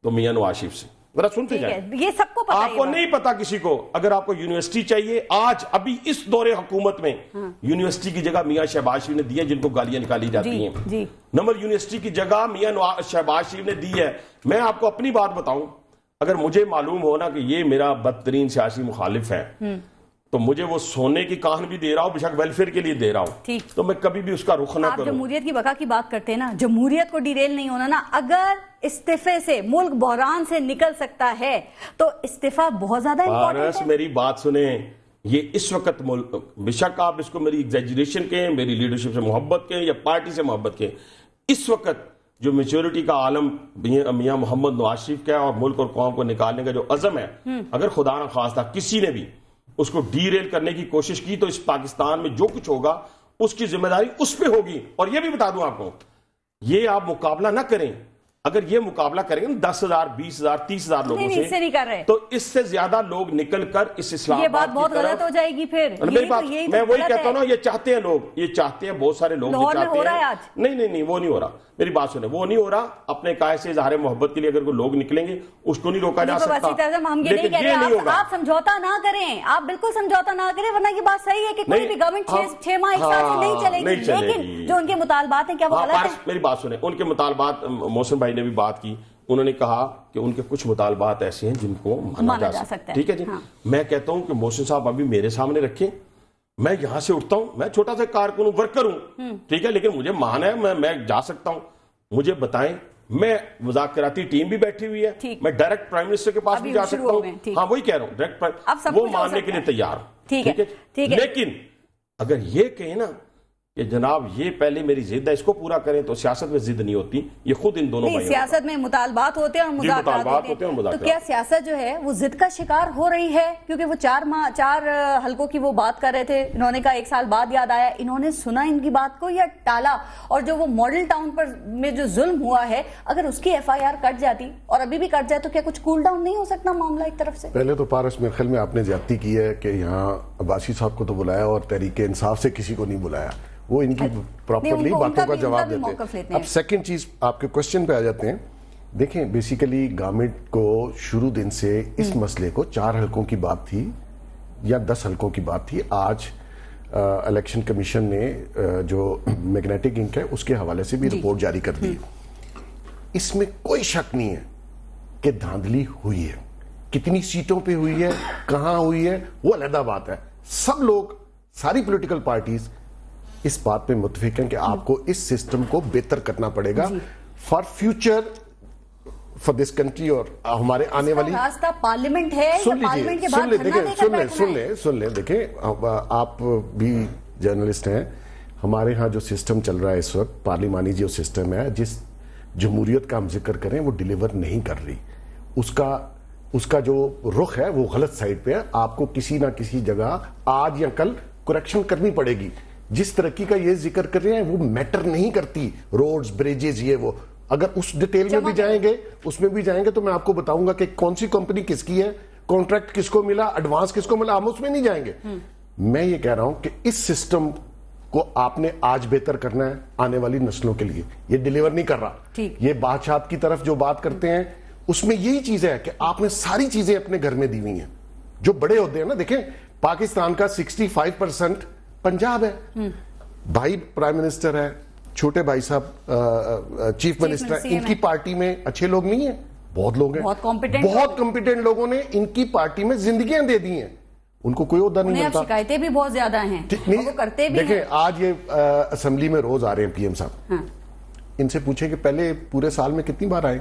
تو میاں نواز شریف سے، ذرا سنتے جائیں، یہ سب کو پتہ، آپ کو نہیں پتا کسی کو، اگر آپ کو یونیورسٹی چاہیے، آج ابھی اس دور حکومت میں یونیورسٹی کی جگہ میاں شہباز شریف نے دی ہے، جن کو گالیاں نکالی جاتی ہیں، نمبر یونیورسٹی کی جگہ میاں شہباز شریف نے دی ہے۔ میں آپ کو اپنی بات بتاؤں، اگر مجھے معلوم ہونا کہ یہ میرا بدترین سیاسی مخالف ہے تو مجھے وہ سونے کی کان بھی دے رہا ہوں، بے شک ویلفیئر کے لیے دے رہا ہوں، تو میں کبھی بھی اس کا رخ نہ کروں۔ آپ جمہوریت کی بقا کی بات کرتے ہیں نا، جمہوریت کو ڈیریل نہیں ہونا نا، اگر استعفے سے ملک بحران سے نکل سکتا ہے تو استعفا بہت زیادہ امپورٹنٹ ہے۔ میری بات سنیں، یہ اس وقت ملک، بے شک آپ اس کو میری ایگزیجریشن کہیں، میری لیڈرشپ سے محبت کہیں یا پارٹی سے محبت کہیں، اس وقت جو میچورٹی کا عالم میاں محمد نواز شریف کا ہے اور ملک اور قوم کو نکالنے کا جو عزم ہے، اگر خدا نہ خواستہ کسی نے بھی اس کو ڈی ریل کرنے کی کوشش کی تو اس پاکستان میں جو کچھ ہوگا اس کی ذمہ داری اس پہ ہوگی۔ اور یہ بھی بتا دوں آپ کو، یہ آپ مقابلہ نہ کریں، اگر یہ مقابلہ کریں گے 10,000 20,000 30,000 لوگوں سے نہیں کر رہے تو اس سے زیادہ لوگ نکل کر اس اسلام یہ بات بہت غلط ہو جائے گی۔ پھر میں وہی کہتا ہوں نا، یہ چاہتے ہیں لوگ، یہ چاہتے ہیں بہت سارے لوگ، ہو رہا ہے آج، نہیں وہ نہیں ہو رہا، میری بات سنیں، وہ نہیں ہو رہا، اپنے قائد سے اظہار محبت کے لیے اگر کوئی لوگ نکلیں گے اس کو نہیں روکا جا سکتا، لیکن یہ نہیں ہوگا۔ آپ سمجھوتا نہ کریں، آپ بالکل سمجھوتا نہ کریں، ورنہ یہ بات صحیح ہے کہ کوئی بھی گورنمنٹ 6 ماہ ایک سال سے نہیں چلے گی، لیکن جو ان کے مطالبات ہیں کیا وہ غلط ہیں؟ میری بات سنیں، ان کے مطالبات، محسن بھائی نے بھی بات کی، انہوں نے کہا کہ ان کے کچھ مطالبات ایسے ہیں جن کو مانا جا سکتا ہے، ٹھیک ہے جی۔ میں کہتا ہوں کہ محسن صاحب ابھی میرے سامنے رکھیں، میں یہاں سے اٹھتا ہوں، میں چھوٹا سا کارکن ہوں، ورکر ہوں، ٹھیک ہے، لیکن مجھے مان ہے، میں جا سکتا ہوں، مجھے بتائیں، میں مذاکراتی ٹیم بھی بیٹھی ہوئی ہے، میں ڈائریکٹ پرائم منسٹر کے پاس بھی جا سکتا ہوں، ہاں وہی کہہ رہا ہوں، ڈائریکٹ وہ ماننے کے لیے تیار ہوں، ٹھیک ہے، لیکن اگر یہ کہیں نا کہ جناب یہ پہلے میری ضد ہے اس کو پورا کریں، تو سیاست میں ضد نہیں ہوتی، یہ خود ان دونوں بھائیوں، سیاست میں مطالبات ہوتے ہیں اور مذاکرات ہوتے ہیں، تو کیا سیاست جو ہے وہ ضد کا شکار ہو رہی ہے؟ کیونکہ وہ 4 حلقوں کی وہ بات کر رہے تھے، انہوں نے کہا 1 سال بعد یاد آیا، انہوں نے سنا ان کی بات کو یا ٹالا؟ اور جو وہ ماڈل ٹاؤن پر میں جو ظلم ہوا ہے، اگر اس کی FIR کٹ جاتی اور ابھی بھی کٹ جائے تو کیا کچھ کول ڈاؤن نہیں ہو سکتا معاملہ ایک طرف سے؟ پہلے تو پارس میرے خیال میں آپ نے زیادتی کی ہے کہ یہاں عباسی صاحب کو تو بلایا اور تحریک انصاف سے کسی کو نہیں بلایا، وہ ان کی پراپرلی باتوں کا جواب دیتے ہیں۔ اب سیکنڈ چیز آپ کے کوسچن پہ آ جاتے ہیں، دیکھیں بیسیکلی گورنمنٹ کو شروع دن سے اس مسئلے کو 4 حلقوں کی بات تھی یا 10 حلقوں کی بات تھی، آج الیکشن کمیشن نے جو میگنیٹک انک ہے اس کے حوالے سے بھی رپورٹ جاری کر دی، اس میں کوئی شک نہیں ہے کہ دھاندلی ہوئی ہے، کتنی سیٹوں پہ ہوئی ہے، کہاں ہوئی ہے، وہ علیحدہ بات ہے، سب لوگ، ساری پولیٹیکل پارٹیز اس بات پہ متفق ہیں کہ آپ کو اس سسٹم کو بہتر کرنا پڑے گا for future, for this country, اور ہمارے آنے والی راستہ پارلیمنٹ ہے، سن لیں، دیکھیں آپ بھی جرنلسٹ ہیں، ہمارے ہاں جو سسٹم چل رہا ہے اس وقت، پارلیمانی جو سسٹم ہے، جس جمہوریت کا ہم ذکر کریں وہ ڈیلیور نہیں کر رہی، اس کا جو رخ ہے وہ غلط سائڈ پہ ہے، آپ کو کسی نہ کسی جگہ آج یا کل کریکشن کرنی پڑے گی۔ جس ترقی کا یہ ذکر کر رہے ہیں وہ میٹر نہیں کرتی، روڈز، بریجز، یہ وہ، اگر اس ڈیٹیل میں بھی جائیں گے، اس میں بھی جائیں گے تو میں آپ کو بتاؤں گا کہ کون سی کمپنی کس کی ہے، کانٹریکٹ کس کو ملا، ایڈوانس کس کو ملا، ہم اس میں نہیں جائیں گے۔ میں یہ کہہ رہا ہوں کہ اس سسٹم کو آپ نے آج بہتر کرنا ہے آنے والی نسلوں کے لیے. یہ ڈیلیور نہیں کر رہا. یہ بادشاہت کی طرف جو بات کرتے ہیں اس میں یہی چیز ہے کہ آپ نے ساری چیزیں اپنے گھر میں دی ہوئی ہیں. جو بڑے ہوتے ہیں نا, دیکھیں پاکستان کا 65% پنجاب ہے. بھائی پرائم منسٹر ہے, چھوٹے بھائی صاحب چیف منسٹر ہے, ان کی پارٹی میں اچھے لوگ نہیں ہیں, بہت لوگ ہیں, بہت کمپیٹنٹ لوگوں نے ان کی پارٹی میں زندگیاں دے دی ہیں, ان کو کوئی عہدہ نہیں ملتا. شکایتیں بھی بہت زیادہ ہیں, دیکھیں آج یہ اسمبلی میں روز آ رہے ہیں پی ایم صاحب, ان سے پوچھیں کہ پہلے پورے سال میں کتنی بار آئے.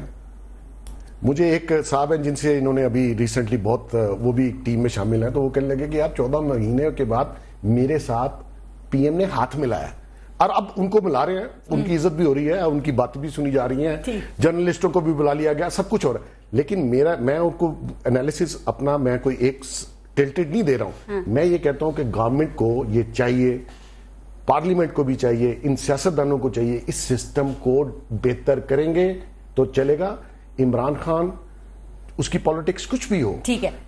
مجھے ایک صاحب ہیں جن سے انہوں نے ابھی ریسنٹلی بہت, وہ بھی ٹیم میں شامل ہیں, تو وہ کہنے لگے کہ یار 14 مہینے کے بعد میرے ساتھ پی ایم نے ہاتھ ملایا, اور اب ان کو ملا رہے ہیں, ان کی عزت بھی ہو رہی ہے, ان کی باتیں بھی سنی جا رہی ہیں, جرنلسٹوں کو بھی بلا لیا گیا, سب کچھ ہو رہا ہے. لیکن میں ان کو انالیسس اپنا, میں کوئی ایک ٹلٹڈ نہیں دے رہا ہوں. میں یہ کہتا ہوں کہ گورنمنٹ کو یہ چاہیے, پارلیمنٹ کو بھی چاہیے, ان سیاستدانوں کو چاہیے, اس سسٹم کو بہتر کریں گے تو چلے گا. عمران خان اس کی پالیٹکس کچھ بھی ہو,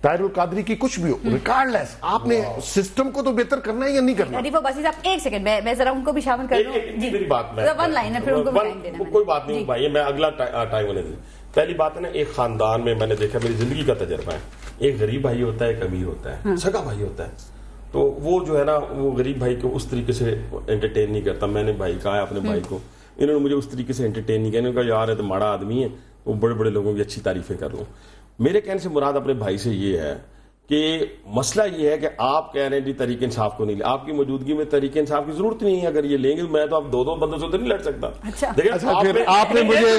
طاہر القادری کی کچھ بھی ہو, ریکارڈ لیس آپ نے سسٹم کو تو بہتر کرنا ہے یا نہیں کرنا. ریفا باسی صاحب ایک سیکنڈ, میں ذرا ان کو بھی شامل کر دوں. میری بات میں ون لائن ہے, پھر ان کو بھی ٹائم دینا. کوئی بات نہیں بھائی, میں اگلا ٹائم ہونے دیں. پہلی بات ہے نا, ایک خاندان میں نے دیکھا, میری زندگی کا تجربہ ہے, ایک غریب بھائی ہوتا ہے, ایک امیر ہوتا ہے, سگا بھائی ہوتا ہے. تو وہ جو ہے نا, وہ غریب بھائی کو اس طریقے سے انٹرٹین نہیں کرتا. میں نے بھائی کہا ہے اپنے بھائی کو, انہوں نے مجھے اس طریقے سے انٹرٹین نہیں کیا. انہوں نے کہا یار یہ تو ماڑا آدمی ہے, وہ بڑے بڑے لوگوں کی اچھی تعریفیں کر لوں. میرے کہنے سے مراد اپنے بھائی سے یہ ہے کہ مسئلہ یہ ہے کہ آپ کہہ رہے ہیں جی تحریک انصاف کو نہیں لیں, آپ کی موجودگی میں تحریک انصاف کی ضرورت نہیں ہے. اگر یہ لیں گے میں تو آپ دو بندوں سے تو نہیں لڑ سکتا. آپ نے مجھے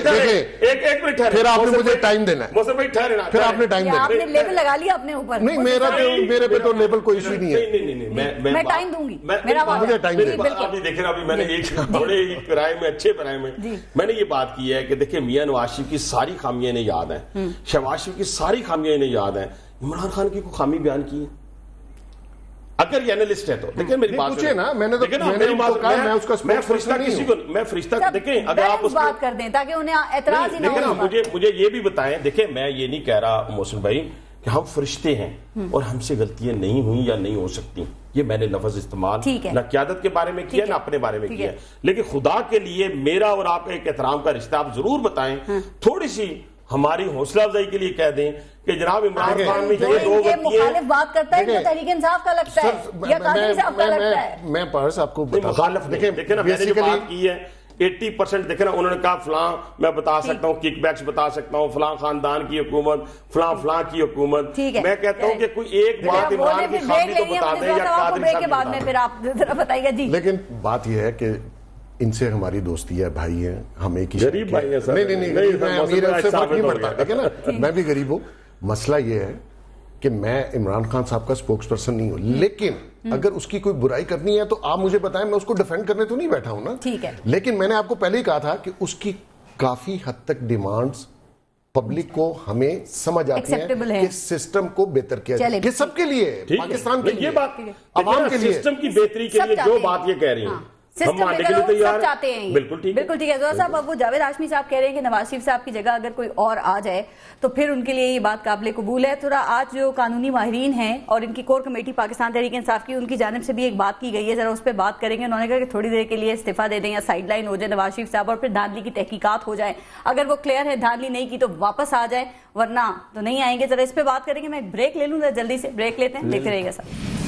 پھر آپ نے مجھے ٹائم دینا ہے, پھر آپ نے ٹائم دینا ہے. لیبل لگا لیا اپنے اوپر. نہیں, میرے پہ تو لیبل کوئی ایشو نہیں ہے. میں ٹائم دوں گی, مجھے ٹائم دینا. ابھی دیکھیں, ابھی میں نے ایک بڑے کرائے میں, اچھے کرائے میں میں نے یہ بات کی ہے کہ دیکھیں میاں نواز شریف کی ساری خامیاں انہیں یاد ہیں, شہباز شریف کی ساری خامیاں انہیں یاد ہیں, عمران خان کی کوئی خامی بیان کی ہے اگر یہ انالسٹ ہے تو. دیکھیں میری بات پوچھے نا, میں فرشتہ دیکھیں, اگر آپ اس بات کر دیں تاکہ انہیں اعتراض ہی نہ ہو. مجھے یہ بھی بتائیں, دیکھیں میں یہ نہیں کہہ رہا محسن بھائی کہ ہم فرشتے ہیں اور ہم سے غلطیاں نہیں ہوئی یا نہیں ہو سکتی, یہ میں نے لفظ استعمال نہ قیادت کے بارے میں کیا نہ اپنے بارے میں کیا. لیکن خدا کے لیے میرا اور آپ کا ایک احترام کا رشتہ آپ ضرور بتائیں, تھوڑی سی ہماری حوصلہ افزائی کے لیے کہہ دیں کہ جناب عمران خان میں یہ دو مخالف بات کرتا ہے جو تحریک انصاف کا لگتا ہے یا قادری صاحب کا لگتا ہے. میں پارس آپ کو مخالف دیکھیں نا, میں نے جو بات کی ہے 80% دیکھیں نا, انہوں نے کہا فلاں میں بتا سکتا ہوں, کک بیکس بتا سکتا ہوں, فلاں خاندان کی حکومت, فلاں کی حکومت. میں کہتا ہوں کہ کوئی ایک بات عمران کی خامی تو بتا دیں یا قادری صاحب بعد میں, پھر آپ ذرا بتائیے گا. جی لیکن بات یہ ہے کہ ان سے ہماری دوستی ہے, بھائی ہیں, ہم ایک ہی غریب بھائی ہیں. نہیں, میں امیر اس سے فرق نہیں پڑتا. دیکھیں نا, میں بھی غریب ہوں. مسئلہ یہ ہے کہ میں عمران خان صاحب کا اسپوکس پرسن نہیں ہوں, لیکن اگر اس کی کوئی برائی کرنی ہے تو آپ مجھے بتائیں, میں اس کو ڈیفینڈ کرنے تو نہیں بیٹھا ہوں نا. لیکن میں نے آپ کو پہلے ہی کہا تھا کہ اس کی کافی حد تک ڈیمانڈز پبلک کو ہمیں سمجھ آتی ہیں کہ سسٹم کو بہتر کیا جائے. یہ سب کے لیے, پاکستان کے لیے, یہ بات عوام کے لیے, سسٹم کی بہتری کے لیے جو بات یہ کہہ رہی ہیں ہم ماننے کے لیے تیار ہیں. بالکل ٹھیک ہے. زہر صاحب, اب وہ جاوید ہاشمی صاحب کہہ رہے ہیں کہ نواز شریف صاحب کی جگہ اگر کوئی اور آ جائے تو پھر ان کے لیے یہ بات قابل قبول ہے. تھوڑا آج جو قانونی ماہرین ہیں اور ان کی کور کمیٹی پاکستان تحریک انصاف کی, ان کی جانب سے بھی ایک بات کی گئی ہے, ذرا اس پہ بات کریں گے. انہوں نے کہا کہ تھوڑی دیر کے لیے استعفیٰ دے دیں یا سائڈ لائن ہو جائے نواز شریف صاحب, اور پھر دھاندلی کی تحقیقات ہو جائیں. اگر وہ کلیئر ہے دھاندلی نہیں کی تو واپس آ جائیں, ورنہ تو نہیں آئیں گے. ذرا اس پہ بات کریں گے. میں ایک بریک لے لوں, ذرا جلدی سے بریک لیتے ہیں, دیکھتے رہیے گا سر.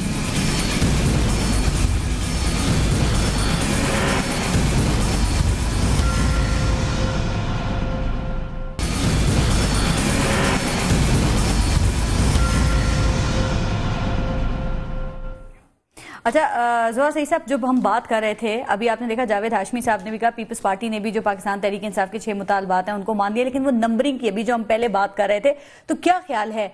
اچھا زہر سعید صاحب, جب ہم بات کر رہے تھے ابھی آپ نے دیکھا جاوید ہاشمی صاحب نے بھی کہا, پیپلز پارٹی نے بھی جو پاکستان تحریک انصاف کے 6 مطالبات ہیں ان کو مان لیا, لیکن وہ نمبرنگ کی ابھی جو ہم پہلے بات کر رہے تھے, تو کیا خیال ہے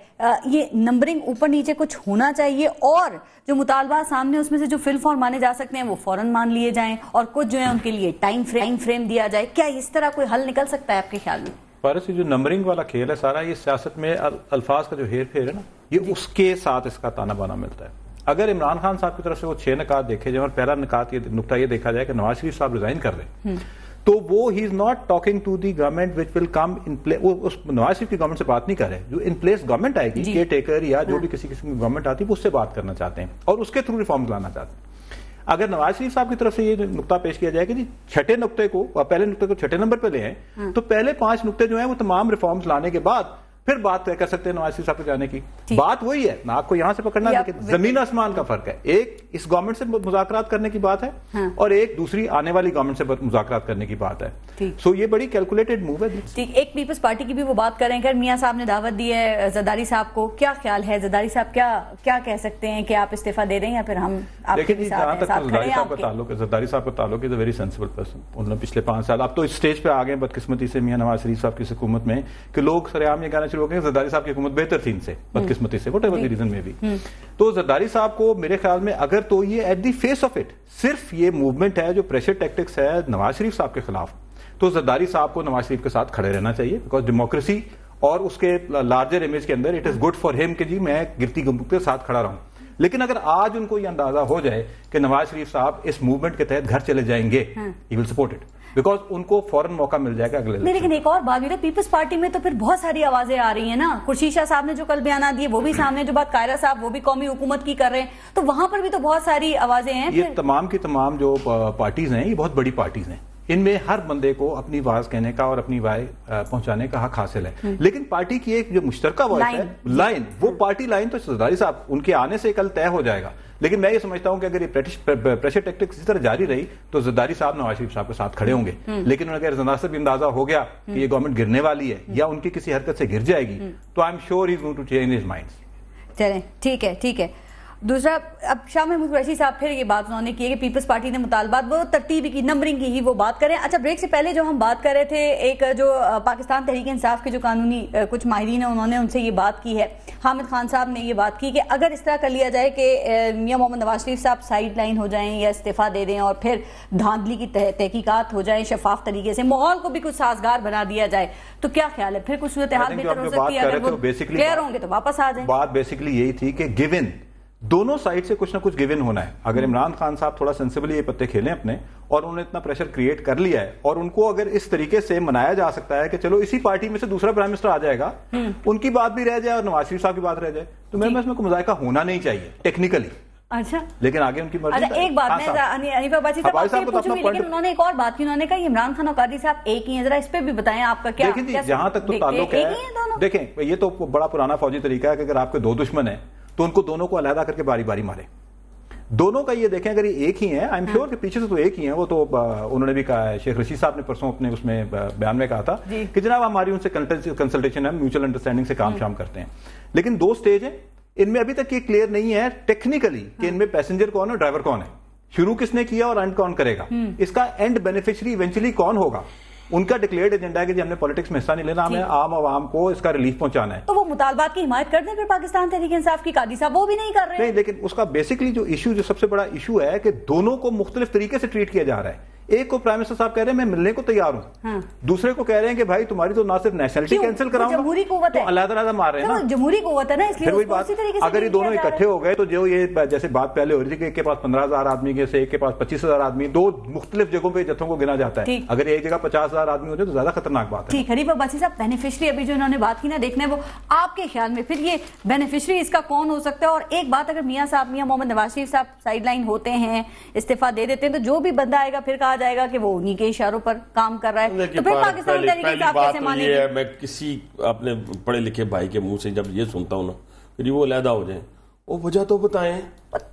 یہ نمبرنگ اوپر نیچے کچھ ہونا چاہیے, اور جو مطالبات سامنے اس میں سے جو فل فارم مانے جا سکتے ہیں وہ فوراً مان لیے جائیں, اور کچھ جو ہیں ان کے لیے ٹائم فریم دیا جائے؟ کیا اس طرح کوئی حل نکل سکتا ہے آپ کے خیال میں؟ فارس, یہ جو نمبرنگ والا کھیل ہے سارا, یہ سیاست میں الفاظ کا جو ہیر پھیر ہے نا, یہ اس کے ساتھ اس کا تانا بانا ملتا ہے. اگر عمران خان صاحب کی طرف سے وہ 6 نکات دیکھے جائیں, اور پہلا نقطہ یہ دیکھا جائے کہ نواز شریف صاحب ریزائن کر رہے ہیں, تو وہ ہی is not talking to the government which will come in place. وہ نواز شریف کی گورنمنٹ سے بات نہیں کر رہے, جو ان پلیس گورنمنٹ آئے گی, کیئر ٹیکر یا جو بھی کسی قسم کی گورنمنٹ آتی ہے, وہ اس سے بات کرنا چاہتے ہیں اور اس کے تھرو ریفارمز لانا چاہتے ہیں. اگر نواز شریف صاحب کی طرف سے یہ نقطہ پیش کیا جائے کہ جی چھٹے نقطے کو پہلے نقطے کو چھٹے نمبر پہ لے ہیں تو پہلے 5 نقطے جو ہیں وہ تمام ریفارمز لانے کے بعد پھر بات طے کر سکتے ہیں نواز شریف صاحب کو جانے کی. بات وہی ہے ناک کو یہاں سے پکڑنا, لیکن زمین آسمان کا فرق ہے. ایک اس گورنمنٹ سے مذاکرات کرنے کی بات ہے اور ایک دوسری آنے والی گورنمنٹ سے مذاکرات کرنے کی بات ہے. سو یہ بڑی کیلکولیٹڈ موو ہے. ایک پیپلز پارٹی کی بھی وہ بات کریں کہ میاں صاحب نے دعوت دی ہے زرداری صاحب کو, کیا خیال ہے زرداری صاحب کیا کہہ سکتے ہیں کہ آپ استعفیٰ دے دیں یا پھر ہم آپ کے ساتھ زرداری صاحب کا تعلق ہے, زرداری صاحب کا تعلق از اے ویری سینسیبل پرسن. انہوں نے پچھلے 5 سال اب تو اس سٹیج پہ آ گئے بدقسمتی سے میاں نواز شریف صاحب کی حکومت میں کہ لوگ سر عام یہ کہنا شروع ہو گئے زرداری صاحب کی حکومت بہتر تھی ان سے بدقسمتی سے وٹ ایور دی ریزن میں بھی. تو زرداری صاحب کو میرے خیال میں اگر تو یہ at the face of it صرف یہ موومنٹ ہے جو پریشر ٹیکٹکس ہے نواز شریف صاحب کے خلاف, تو زرداری صاحب کو نواز شریف کے ساتھ کھڑے رہنا چاہیے بیکاز ڈیموکریسی اور اس کے لارجر امیج کے اندر اٹ از گڈ فار ہم کہ جی میں گرتی گمبد کے ساتھ کھڑا رہوں. لیکن اگر آج ان کو یہ اندازہ ہو جائے کہ نواز شریف صاحب اس موومنٹ کے تحت گھر چلے جائیں گے, ہی ول سپورٹ اٹ بیکاز ان کو فوراً موقع مل جائے گا اگلے. لیکن ایک اور بات بھی ہے, پیپلز پارٹی میں تو پھر بہت ساری آوازیں آ رہی ہیں نا. خورشید شاہ صاحب نے جو کل بیانات دیے وہ بھی سامنے, جو بات قائرہ صاحب وہ بھی قومی حکومت کی کر رہے ہیں, تو وہاں پر بھی تو بہت ساری آوازیں ہیں. یہ تمام کی تمام جو پارٹیز ہیں یہ بہت بڑی پارٹیز ہیں, ان میں ہر بندے کو اپنی آواز کہنے کا اور اپنی رائے پہنچانے کا حق حاصل ہے. لیکن پارٹی کی ایک جو مشترکہ وائس ہے لائن, وہ پارٹی لائن تو زرداری صاحب ان کے آنے سے کل طے ہو جائے گا. لیکن میں یہ سمجھتا ہوں کہ اگر یہ پریشر ٹیکٹکس اسی طرح جاری رہی تو زرداری صاحب نواز شریف صاحب کے ساتھ کھڑے ہوں گے. لیکن اگر زرداری صاحب اندازہ ہو گیا کہ یہ گورنمنٹ گرنے والی ہے یا ان کی کسی حرکت سے گر جائے گی تو I am sure he is going to change his mind. چلیں ٹھیک ہے. دوسرا, اب شاہ محمود قریشی صاحب پھر یہ بات انہوں نے کی ہے کہ پیپلز پارٹی نے مطالبات وہ ترتیب کی نمبرنگ کی ہی وہ بات کریں. اچھا, بریک سے پہلے جو ہم بات کر رہے تھے, ایک جو پاکستان تحریک انصاف کے جو قانونی کچھ ماہرین ہیں انہوں نے ان سے یہ بات کی ہے, حامد خان صاحب نے یہ بات کی کہ اگر اس طرح کر لیا جائے کہ میاں محمد نواز شریف صاحب سائیڈ لائن ہو جائیں یا استعفیٰ دے دیں اور پھر دھاندلی کی تحقیقات ہو جائیں شفاف طریقے سے, ماحول کو بھی کچھ سازگار بنا دیا جائے, تو کیا خیال ہے پھر کچھ صورتحال بہتر ہو سکتی ہے؟ اگر وہ کلیئر ہوں گے تو واپس آ جائیں. بات بیسیکلی یہی تھی کہ گیون دونوں سائڈ سے کچھ نہ کچھ گیون ہونا ہے. اگر عمران خان صاحب تھوڑا سینسیبلی یہ پتے کھیلیں اپنے, اور انہوں نے اتنا پریشر کریٹ کر لیا ہے, اور ان کو اگر اس طریقے سے منایا جا سکتا ہے کہ چلو اسی پارٹی میں سے دوسرا پرائم منسٹر آ جائے گا, ان کی بات بھی رہ جائے اور نواز شریف صاحب کی بات رہ جائے, تو میرے میں اس میں کوئی مذائقہ ہونا نہیں چاہیے ٹیکنیکلی. اچھا, لیکن آگے ان کی مرضی. ایک بات میں حنیفہ باچی صاحب آپ سے پوچھوں گی, لیکن انہوں نے ایک اور بات کی, انہوں نے کہا عمران خان اور قادری صاحب ایک ہی ہیں, ذرا اس پہ بھی بتائیں آپ کا کیا. دیکھیں جہاں تک تو تعلق ہے, دیکھیں یہ تو بڑا پرانا فوجی طریقہ ہے کہ اگر آپ کے 2 دشمن ہیں تو ان کو دونوں کو علیحدہ کر کے باری باری مارے. دونوں کا یہ دیکھیں اگر یہ ایک ہی ہیں, آئی ایم شیور کہ پیچھے سے تو ایک ہی ہیں. وہ تو انہوں نے بھی کہا ہے, شیخ رشید صاحب نے پرسوں اپنے اس میں بیان میں کہا تھا کہ جناب ہماری ان سے کنسلٹیشن ہے, میوچل انڈرسٹینڈنگ سے کام شام کرتے ہیں. لیکن 2 سٹیج ہیں, ان میں ابھی تک یہ کلیئر نہیں ہے ٹیکنیکلی کہ ان میں پیسنجر کون ہے, ڈرائیور کون ہے, شروع کس نے کیا اور اینڈ کون کرے گا, اس کا اینڈ بینیفیشری ایونچولی کون ہوگا. ان کا ڈکلیئرڈ ایجنڈا ہے کہ ہم نے پالیٹکس میں حصہ نہیں لینا, ہمیں عام عوام کو اس کا ریلیف پہنچانا ہے. تو وہ مطالبات کی حمایت کر دیں پھر پاکستان تحریک انصاف کی, قادری صاحب وہ بھی نہیں کر رہے ہیں. نہیں, لیکن اس کا بیسکلی جو ایشو, جو سب سے بڑا ایشو ہے کہ دونوں کو مختلف طریقے سے ٹریٹ کیا جا رہا ہے. ایک کو پرائم منسٹر صاحب کہہ رہے ہیں میں ملنے کو تیار ہوں, دوسرے کو کہہ رہے ہیں کہ بھائی تمہاری تو نہ صرف نیشنلٹی کینسل کراؤں گا, جمہوری قوت ہے, علیحدہ مار رہے ہیں نا, جمہوری قوت ہے نا, اس لیے اسی طریقے سے اگر یہ دونوں اکٹھے ہو گئے تو جو یہ جیسے بات پہلے ہو رہی تھی کہ ایک کے پاس 15,000 آدمی کے سے ایک کے پاس 25,000 آدمی, 2 مختلف جگہوں پہ جتھوں کو گنا جاتا ہے. اگر ایک جگہ 50,000 آدمی ہو جائے تو زیادہ خطرناک بات ہے. ٹھیک, حنیفہ باچی صاحب بینیفیشری ابھی جو انہوں نے بات کی نا, دیکھنا ہے وہ آپ کے خیال میں پھر یہ بینیفیشری اس کا کون ہو سکتا ہے. اور ایک بات, اگر میاں محمد نواز شریف صاحب سائیڈ لائن ہوتے ہیں, استعفیٰ دے دیتے ہیں, تو جو بھی بندہ آئے گا پھر کہا جائے گا کہ وہ انہی کے اشاروں پر کام کر رہا ہے, تو پھر پاکستان تحریک انصاف کیسے مانے گی؟ میں کسی اپنے پڑھے لکھے بھائی کے منہ سے جب یہ سنتا ہوں نا کہ وہ علیحدہ ہو جائیں, وہ وجہ تو بتائیں,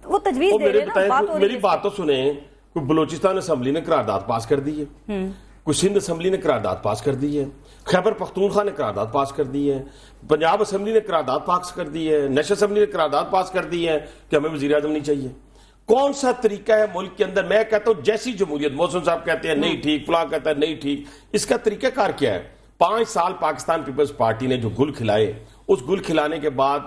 وہ تجویز دے رہے ہیں نا, میری بات تو سنیں. کوئی بلوچستان اسمبلی نے قرارداد پاس کر دی ہے, کوئی سندھ اسمبلی نے قرارداد پاس کر دی ہے, خیبر پختونخوا نے قرارداد پاس کر دی ہے, پنجاب اسمبلی نے قرارداد پاس کر دی ہے, نیشنل اسمبلی نے قرارداد پاس کر دی ہے کہ ہمیں وزیر اعظم نہیں چاہیے. کون سا طریقہ ہے ملک کے اندر؟ میں کہتا ہوں جیسی جمہوریت, محسن صاحب کہتے ہیں نہیں ٹھیک, فلاں کہتا ہے نہیں ٹھیک, اس کا طریقہ کار کیا ہے؟ 5 سال پاکستان پیپلز پارٹی نے جو گل کھلائے, اس گل کھلانے کے بعد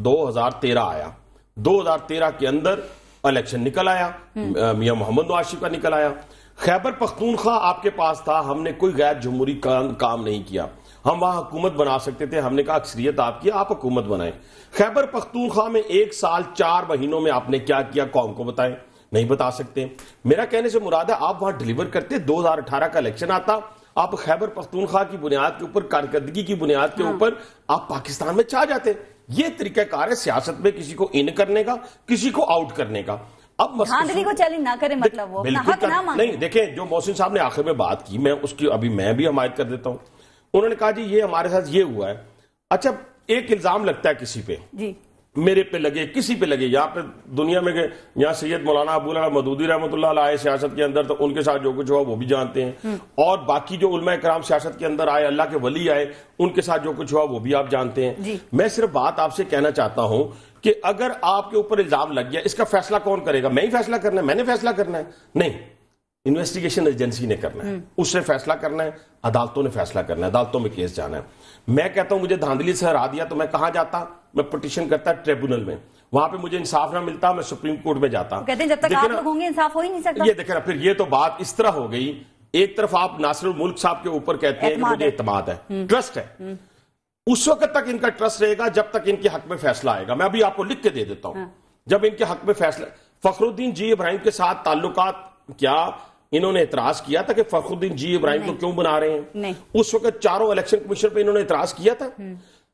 2013 آیا, 2013 کے اندر الیکشن نکل آیا, میاں محمد نواز شریف کا نکل آیا. خیبر پختونخوا آپ کے پاس تھا, ہم نے کوئی غیر جمہوری کام نہیں کیا, ہم وہاں حکومت بنا سکتے تھے, ہم نے کہا اکثریت آپ کی, آپ حکومت بنائیں. خیبر پختونخوا میں 1 سال 4 مہینوں میں آپ نے کیا کیا قوم کو بتائیں, نہیں بتا سکتے. میرا کہنے سے مراد ہے آپ وہاں ڈیلیور کرتے, 2018 کا الیکشن آتا, آپ خیبر پختونخوا کی بنیاد کے اوپر, کارکردگی کی بنیاد کے اوپر آپ پاکستان میں چھا جاتے. یہ طریقہ کار ہے سیاست میں کسی کو ان کرنے کا, کسی کو آؤٹ کرنے کا. اب دھاندلی کو چیلنج نہ کرے، مطلب وہ اپنا حق نہ مانگے. نہیں دیکھیں، جو محسن صاحب نے آخر میں بات کی، میں اس کی ابھی میں بھی حمایت کر دیتا ہوں. انہوں نے کہا جی یہ ہمارے ساتھ یہ ہوا ہے. اچھا ایک الزام لگتا ہے کسی پہ، جی میرے پہ لگے، کسی پہ لگے، یہاں پہ دنیا میں گئے، یہاں سید مولانا ابو العلا مودودی رحمۃ اللہ علیہ آئے سیاست کے اندر، تو ان کے ساتھ جو کچھ ہوا وہ بھی جانتے ہیں، اور باقی جو علماء کرام سیاست کے اندر آئے، اللہ کے ولی آئے، ان کے ساتھ جو کچھ ہوا وہ بھی آپ جانتے ہیں. میں صرف بات آپ سے کہنا چاہتا ہوں کہ اگر آپ کے اوپر الزام لگ گیا، اس کا فیصلہ کون کرے گا؟ میں ہی فیصلہ کرنا ہے؟ میں نے فیصلہ کرنا ہے؟ نہیں، انویسٹیگیشن ایجنسی نے کرنا ہے، اس نے فیصلہ کرنا ہے، عدالتوں نے فیصلہ کرنا ہے، عدالتوں میں کیس جانا ہے. میں کہتا ہوں مجھے دھاندلی سے ہرا دیا تو میں کہاں جاتا؟ میں پٹیشن کرتا ٹریبونل میں، وہاں پہ مجھے انصاف نہ ملتا، میں سپریم کورٹ میں جاتا. کہتے ہیں جب تک آپ لوگ ہوں گے انصاف ہو ہی نہیں سکتا. یہ دیکھیں نا، پھر یہ تو بات اس طرح ہو گئی، ایک طرف آپ ناصر الملک صاحب کے اوپر کہتے ہیں کہ مجھے اعتماد ہے، ٹرسٹ ہے. اس وقت تک ان کا ٹرسٹ رہے گا جب تک ان کے حق میں فیصلہ آئے گا. میں ابھی آپ کو لکھ کے دے دیتا ہوں، جب ان کے حق میں فیصلہ. فخر الدین جی ابراہیم کے ساتھ تعلقات، کیا انہوں نے اعتراض کیا تھا کہ فخر الدین جی ابراہیم کو کیوں بنا رہے ہیں؟ اس وقت چاروں الیکشن کمیشن پہ انہوں نے اعتراض کیا تھا.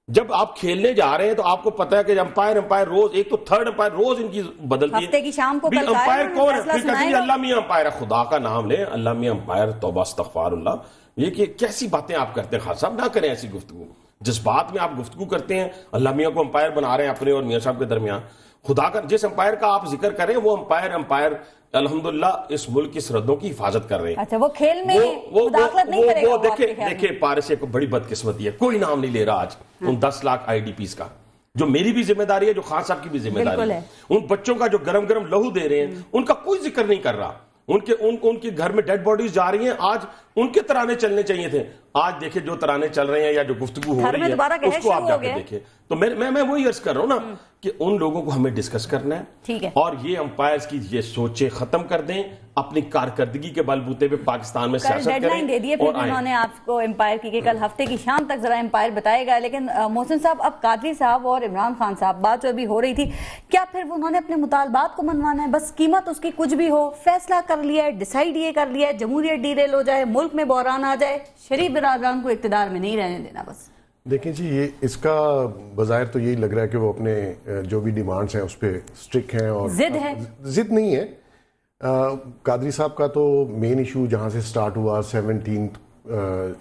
جب آپ کھیلنے جا رہے ہیں تو آپ کو پتا ہے کہ امپائر روز، ایک تو تھرڈ امپائر روز ان کی بدلتی ہے. ہفتے کی شام کو امپائر کون ہے؟ پھر کہتے ہیں اللہ میاں امپائر ہے. خدا کا نام لیں، اللہ میاں امپائر، توبہ استغفار اللہ. یہ کہ کیسی باتیں آپ کرتے ہیں؟ خان صاحب نہ کریں ایسی گفتگو. جس بات میں آپ گفتگو کرتے ہیں، اللہ میاں کو امپائر بنا رہے ہیں اپنے اور میاں صاحب کے درمیان. خدا کا جس امپائر کا آپ ذکر کریں وہ امپائر الحمدللہ اس ملک کی سرحدوں کی حفاظت کر رہے ہیں. اچھا وہ کھیل میں مداخلت نہیں کرے گا. دیکھیں پارس ایک بڑی بدقسمتی ہے، کوئی نام نہیں لے رہا آج ان 10 لاکھ آئی ڈی پیز کا، جو میری بھی ذمہ داری ہے، جو خان صاحب کی بھی ذمہ داری ہے. ان بچوں کا جو گرم گرم لہو دے رہے ہیں، ان کا کوئی ذکر نہیں کر رہا. ان کے گھر میں ڈیڈ باڈیز جا رہی ہیں. آج ان کے ترانے چلنے چاہیے تھے. آج دیکھیں جو ترانے چل رہے ہیں یا جو گفتگو ہو رہی ہے اس کو آپ جا کے دیکھیں. تو میں وہی عرض کر رہا ہوں نا کہ ان لوگوں کو ہمیں ڈسکس کرنا ہے، اور یہ امپائرز کی یہ سوچیں ختم کر دیں، اپنی کارکردگی کے بل بوتے پہ پاکستان میں سیاست کریں. ڈیڈ لائن دے دیے پھر انہوں نے آپ کو امپائر کی کہ کل ہفتے کی شام تک ذرا امپائر بتائے گا. لیکن محسن صاحب، اب قادری صاحب اور عمران خان صاحب بات جو ابھی ہو رہی تھی، کیا پھر انہوں نے اپنے مطالبات کو منوانا ہے؟ بس قیمت اس کی کچھ بھی ہو، فیصلہ کر لیا ہے، ڈیسائیڈ یہ کر لیا ہے، جمہوریت ڈیریل ہو جائے، ملک میں بحران آ جائے، شریف برادران کو اقتدار میں نہیں رہنے دینا بس. دیکھیں جی، یہ اس کا بظاہر تو یہی لگ رہا ہے کہ وہ اپنے جو بھی ڈیمانڈز ہیں اس پہ سٹرک ہیں، اور ضد نہیں ہے. قادری صاحب کا تو مین ایشو جہاں سے سٹارٹ ہوا 17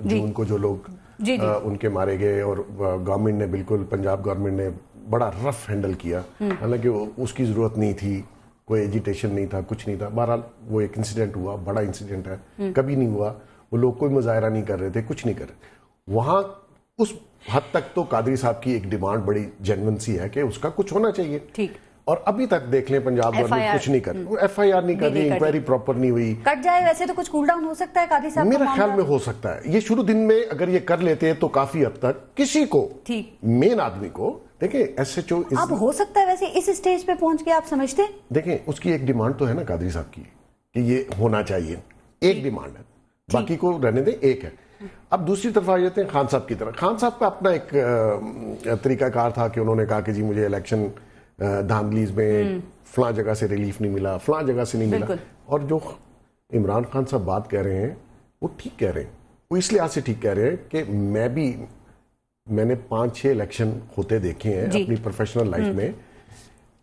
جون کو جو لوگ ان کے مارے گئے، اور گورنمنٹ نے بالکل، پنجاب گورنمنٹ نے بڑا رف ہینڈل کیا، حالانکہ اس کی ضرورت نہیں تھی، کوئی ایجیٹیشن نہیں تھا، کچھ نہیں تھا. بہرحال وہ ایک انسیڈنٹ ہوا، بڑا انسیڈنٹ ہے، کبھی نہیں ہوا. وہ لوگ کوئی مظاہرہ نہیں کر رہے تھے، کچھ نہیں کر رہے. وہاں اس حد تک تو قادری صاحب کی ایک ڈیمانڈ بڑی جینون سی ہے کہ اس کا کچھ ہونا چاہیے. ٹھیک. اور ابھی تک دیکھ لیں پنجاب گورنمنٹ کچھ نہیں کر رہی، ایف آئی آر نہیں کر رہی، انکوائری پراپر نہیں ہوئی. کٹ جائے ویسے تو کچھ کول ڈاؤن ہو سکتا ہے قادری صاحب؟ میرے خیال میں ہو سکتا ہے. یہ شروع دن میں اگر یہ کر لیتے تو کافی حد تک کسی کو، مین آدمی کو، دیکھیں ایس ایچ او اب ہو سکتا ہے ویسے اس اسٹیج پہ پہنچ کے آپ سمجھتے ہیں؟ دیکھیں اس کی ایک ڈیمانڈ تو ہے نا قادری صاحب کی کہ یہ ہونا چاہیے، ایک ڈیمانڈ ہے، باقی کو رہنے دیں، ایک ہے. اب دوسری طرف آ جاتے ہیں خان صاحب کی طرف. خان صاحب کا اپنا ایک طریقہ کار تھا کہ انہوں نے کہا کہ جی مجھے الیکشن دھاندلیز میں فلاں جگہ سے ریلیف نہیں ملا، فلاں جگہ سے نہیں ملا. اور جو عمران خان صاحب بات کہہ رہے ہیں وہ ٹھیک کہہ رہے ہیں. وہ اس لحاظ سے ٹھیک کہہ رہے ہیں کہ میں نے 5-6 الیکشن ہوتے دیکھے ہیں اپنی پروفیشنل لائف میں.